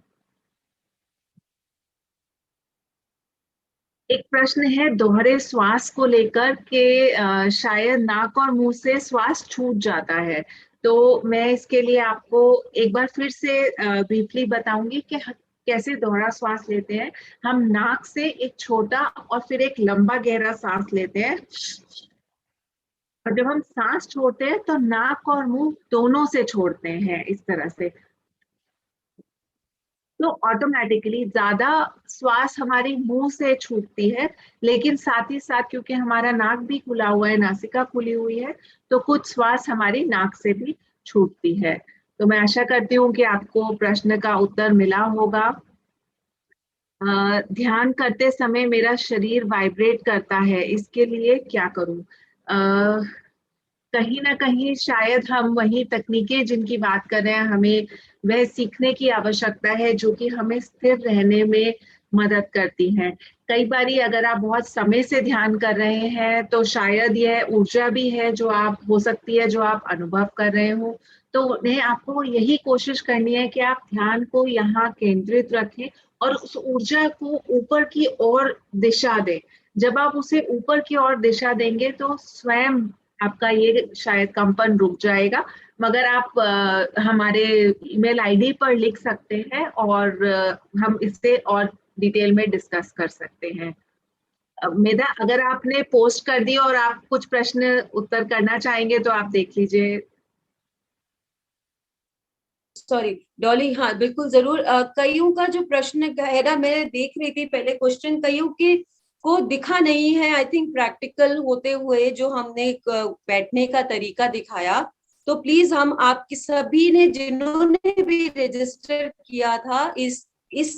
[SPEAKER 1] एक प्रश्न है दोहरे श्वास को लेकर के, शायद नाक और मुंह से श्वास छूट जाता है। तो मैं इसके लिए आपको एक बार फिर से ब्रीफली बताऊंगी कि कैसे दोहरा श्वास लेते हैं। हम नाक से एक छोटा और फिर एक लंबा गहरा सांस लेते हैं और जब हम सांस छोड़ते हैं तो नाक और मुंह दोनों से छोड़ते हैं इस तरह से, तो ऑटोमेटिकली ज्यादा श्वास हमारी मुंह से छूटती है, लेकिन साथ ही साथ क्योंकि हमारा नाक भी खुला हुआ है, नासिका खुली हुई है, तो कुछ श्वास हमारी नाक से भी छूटती है। तो मैं आशा करती हूँ कि आपको प्रश्न का उत्तर मिला होगा। ध्यान करते समय मेरा शरीर वाइब्रेट करता है, इसके लिए क्या करूं? कहीं ना कहीं शायद हम वही तकनीकें जिनकी बात कर रहे हैं, हमें वह सीखने की आवश्यकता है जो कि हमें स्थिर रहने में मदद करती हैं। कई बारी अगर आप बहुत समय से ध्यान कर रहे हैं तो शायद यह ऊर्जा भी है जो आप हो सकती है जो आप अनुभव कर रहे हो। तो उन्हें आपको यही कोशिश करनी है कि आप ध्यान को यहाँ केंद्रित रखें और उस ऊर्जा को ऊपर की ओर दिशा दें। जब आप उसे ऊपर की ओर दिशा देंगे तो स्वयं आपका ये शायद कंपन रुक जाएगा। मगर आप हमारे ईमेल आईडी पर लिख सकते हैं और हम इससे और डिटेल में डिस्कस कर सकते हैं। मेधा, अगर आपने पोस्ट कर दी और आप कुछ प्रश्न उत्तर करना चाहेंगे तो आप देख लीजिए।
[SPEAKER 2] सॉरी डॉली, हाँ बिल्कुल जरूर। कईयों का जो प्रश्न है ना, मैं देख रही थी पहले क्वेश्चन, कईयों के को दिखा नहीं है। आई थिंक प्रैक्टिकल होते हुए जो हमने बैठने का तरीका दिखाया, तो प्लीज हम आपकी सभी ने जिन्होंने भी रजिस्टर किया था इस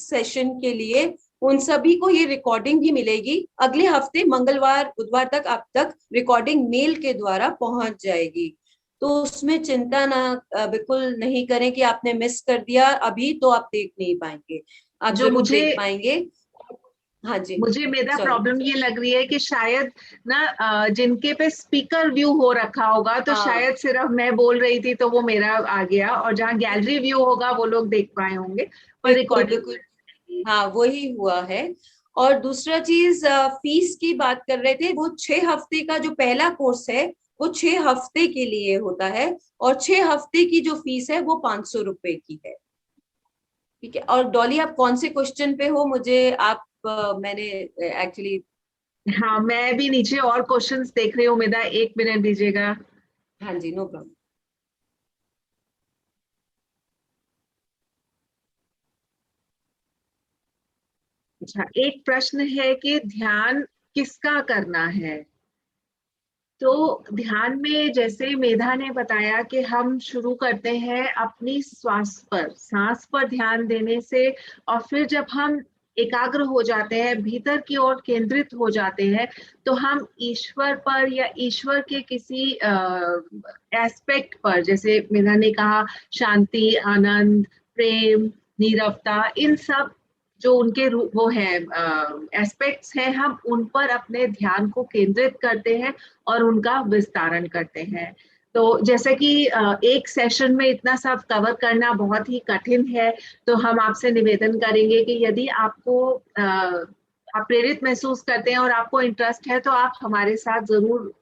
[SPEAKER 2] सेशन के लिए, उन सभी को ये रिकॉर्डिंग भी मिलेगी। अगले हफ्ते मंगलवार बुधवार तक आप तक रिकॉर्डिंग मेल के द्वारा पहुंच जाएगी। तो उसमें चिंता ना बिल्कुल नहीं करें कि आपने मिस कर दिया अभी, तो आप देख नहीं पाएंगे, आप
[SPEAKER 1] जो
[SPEAKER 2] जरूर देख पाएंगे। हाँ जी,
[SPEAKER 1] मुझे मेरा
[SPEAKER 2] सॉरी।
[SPEAKER 1] प्रॉब्लम ये लग रही है कि शायद ना जिनके पे स्पीकर व्यू हो रखा होगा तो
[SPEAKER 2] हाँ
[SPEAKER 1] शायद सिर्फ मैं बोल रही थी तो वो मेरा आ गया, और जहाँ गैलरी व्यू होगा वो लोग देख पाए होंगे, पर
[SPEAKER 2] बिल्कुल
[SPEAKER 1] रिकॉर्डिंग।
[SPEAKER 2] बिल्कुल, हाँ वही हुआ है। और दूसरा चीज, फीस की बात कर रहे थे, वो 6 हफ्ते का जो पहला कोर्स है वो 6 हफ्ते के लिए होता है, और 6 हफ्ते की जो फीस है वो 500 रुपए की है। ठीक है। और डॉली, आप कौन से क्वेश्चन पे हो? मुझे आप मैंने एक्चुअली,
[SPEAKER 1] हाँ, मैं भी नीचे और क्वेश्चंस देख रही हूँ मेरा, 1 मिनट दीजिएगा।
[SPEAKER 2] हाँ जी, नो प्रॉब्लम।
[SPEAKER 1] अच्छा, एक प्रश्न है कि ध्यान किसका करना है? तो ध्यान में जैसे मेधा ने बताया कि हम शुरू करते हैं अपनी श्वास पर, सांस पर ध्यान देने से, और फिर जब हम एकाग्र हो जाते हैं, भीतर की ओर केंद्रित हो जाते हैं, तो हम ईश्वर पर या ईश्वर के किसी एस्पेक्ट पर, जैसे मेधा ने कहा शांति, आनंद, प्रेम, नीरवता, इन सब जो उनके वो है एस्पेक्ट्स हैं, हम उन पर अपने ध्यान को केंद्रित करते हैं और उनका विस्तारण करते हैं। तो जैसे कि एक सेशन में इतना सब कवर करना बहुत ही कठिन है, तो हम आपसे निवेदन करेंगे कि यदि आपको आप प्रेरित महसूस करते हैं और आपको इंटरेस्ट है तो आप हमारे साथ जरूर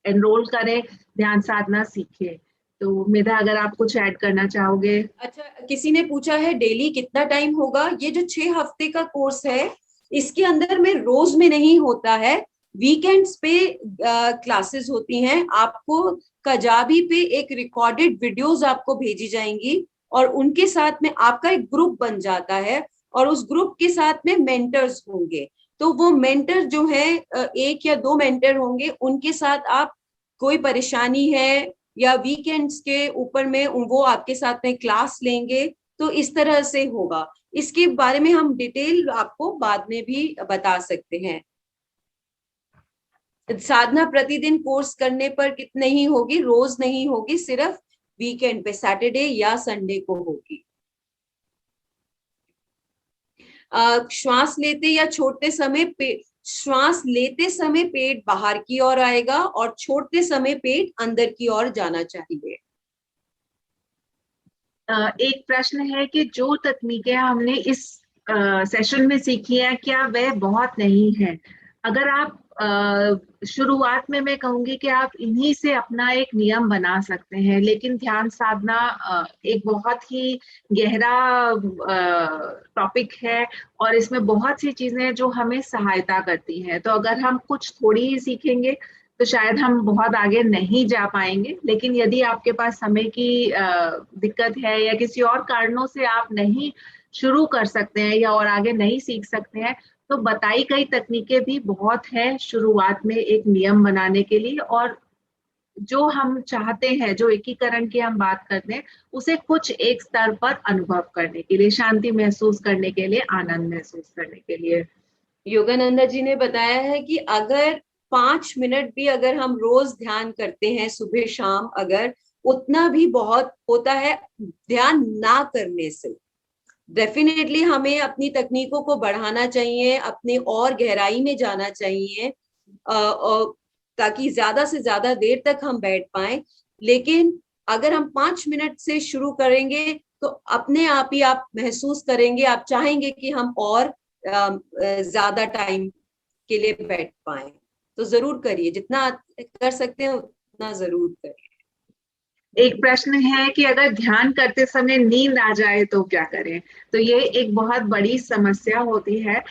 [SPEAKER 1] एनरोल करें, ध्यान साधना सीखें। तो मेधा, अगर आप कुछ ऐड करना चाहोगे।
[SPEAKER 2] अच्छा, किसी ने पूछा है डेली कितना टाइम होगा? ये जो 6 हफ्ते का कोर्स है, इसके अंदर में रोज में नहीं होता है, वीकेंड्स पे क्लासेस होती हैं। आपको कजाबी पे एक रिकॉर्डेड वीडियोस आपको भेजी जाएंगी, और उनके साथ में आपका एक ग्रुप बन जाता है, और उस ग्रुप के साथ में मेंटर्स होंगे। तो वो मेंटर जो है, 1 या 2 मेंटर होंगे, उनके साथ आप, कोई परेशानी है या वीकेंड्स के ऊपर में वो आपके साथ में क्लास लेंगे, तो इस तरह से होगा। इसके बारे में हम डिटेल आपको बाद में भी बता सकते हैं। साधना प्रतिदिन कोर्स करने पर कितने ही होगी, रोज नहीं होगी, सिर्फ वीकेंड पे सैटरडे या संडे को होगी। श्वास लेते या छोड़ते समय श्वास लेते समय पेट बाहर की ओर आएगा, और छोड़ते समय पेट अंदर की ओर जाना चाहिए।
[SPEAKER 1] एक प्रश्न है कि जो तकनीकें हमने इस सेशन में सीखी हैं क्या वह बहुत नहीं है? अगर आप शुरुआत में मैं कहूंगी कि आप इन्हीं से अपना एक नियम बना सकते हैं, लेकिन ध्यान साधना एक बहुत ही गहरा टॉपिक है और इसमें बहुत सी चीजें हैं जो हमें सहायता करती हैं। तो अगर हम कुछ थोड़ी ही सीखेंगे तो शायद हम बहुत आगे नहीं जा पाएंगे, लेकिन यदि आपके पास समय की दिक्कत है या किसी और कारणों से आप नहीं शुरू कर सकते हैं या और आगे नहीं सीख सकते हैं, तो बताई गई तकनीकें भी बहुत है शुरुआत में एक नियम बनाने के लिए, और जो हम चाहते हैं, जो एकीकरण की हम बात करते हैं, उसे कुछ एक स्तर पर अनुभव करने के लिए, शांति महसूस करने के लिए, आनंद महसूस करने के लिए।
[SPEAKER 2] योगानंदा जी ने बताया है कि अगर 5 मिनट भी अगर हम रोज ध्यान करते हैं सुबह शाम, अगर उतना भी बहुत होता है ध्यान ना करने से। डेफिनेटली हमें अपनी तकनीकों को बढ़ाना चाहिए, अपने और गहराई में जाना चाहिए, ताकि ज्यादा से ज्यादा देर तक हम बैठ पाए। लेकिन अगर हम 5 मिनट से शुरू करेंगे तो अपने आप ही आप महसूस करेंगे, आप चाहेंगे कि हम और ज्यादा टाइम के लिए बैठ पाए। तो जरूर करिए, जितना कर सकते हैं उतना जरूर करिए।
[SPEAKER 1] एक प्रश्न है कि अगर ध्यान करते समय नींद आ जाए तो क्या करें? तो ये एक बहुत बड़ी समस्या होती है।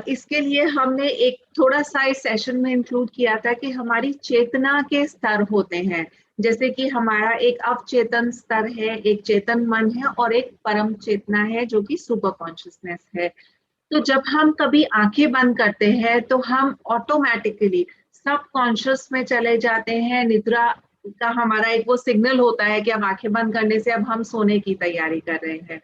[SPEAKER 1] इसके लिए हमने एक थोड़ा सा इस सेशन में इंक्लूड किया था कि हमारी चेतना के स्तर होते हैं, जैसे कि हमारा एक अवचेतन स्तर है, एक चेतन मन है और एक परम चेतना है जो कि सुपर कॉन्शियसनेस है। तो जब हम कभी आंखें बंद करते हैं तो हम ऑटोमेटिकली सब कॉन्शियस में चले जाते हैं। निद्रा का हमारा एक वो सिग्नल होता है कि अब आंखें बंद करने से अब हम सोने की तैयारी कर रहे हैं।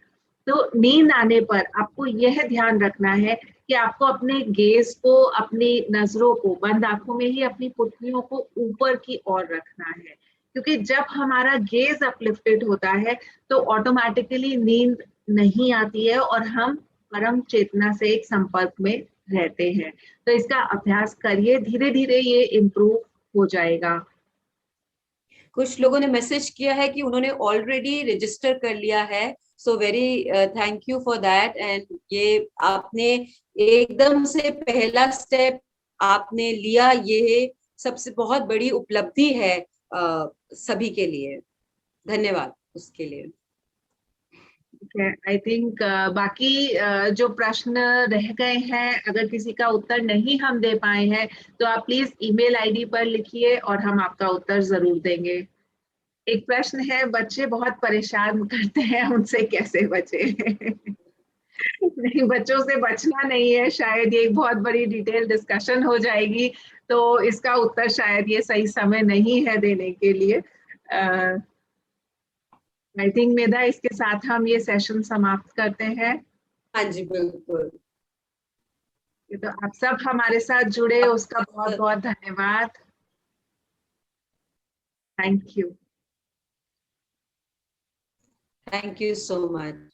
[SPEAKER 1] तो नींद आने पर आपको यह ध्यान रखना है कि आपको अपने गेज को, अपनी नजरों को, बंद आंखों में ही अपनी पुतलियों को ऊपर की ओर रखना है, क्योंकि जब हमारा गेज अपलिफ्टेड होता है तो ऑटोमेटिकली नींद नहीं आती है और हम परम चेतना से एक संपर्क में रहते हैं। तो इसका अभ्यास करिए, धीरे धीरे ये इम्प्रूव हो जाएगा।
[SPEAKER 2] कुछ लोगों ने मैसेज किया है कि उन्होंने ऑलरेडी रजिस्टर कर लिया है, so very thank you for that. And ये आपने एकदम से पहला स्टेप आपने लिया, ये सबसे बहुत बड़ी उपलब्धि है सभी के लिए। धन्यवाद उसके लिए।
[SPEAKER 1] आई थिंक बाकी जो प्रश्न रह गए हैं, अगर किसी का उत्तर नहीं हम दे पाए हैं तो आप प्लीज ईमेल आईडी पर लिखिए और हम आपका उत्तर जरूर देंगे। एक प्रश्न है, बच्चे बहुत परेशान करते हैं, उनसे कैसे बचे? नहीं, बच्चों से बचना नहीं है, शायद ये एक बहुत बड़ी डिटेल डिस्कशन हो जाएगी, तो इसका उत्तर शायद ये सही समय नहीं है देने के लिए। आई थिंक मेधा, इसके साथ हम ये सेशन समाप्त करते हैं।
[SPEAKER 2] हाँ जी बिल्कुल।
[SPEAKER 1] तो आप सब हमारे साथ जुड़े, उसका बहुत बहुत धन्यवाद। Thank you.
[SPEAKER 2] Thank you so much.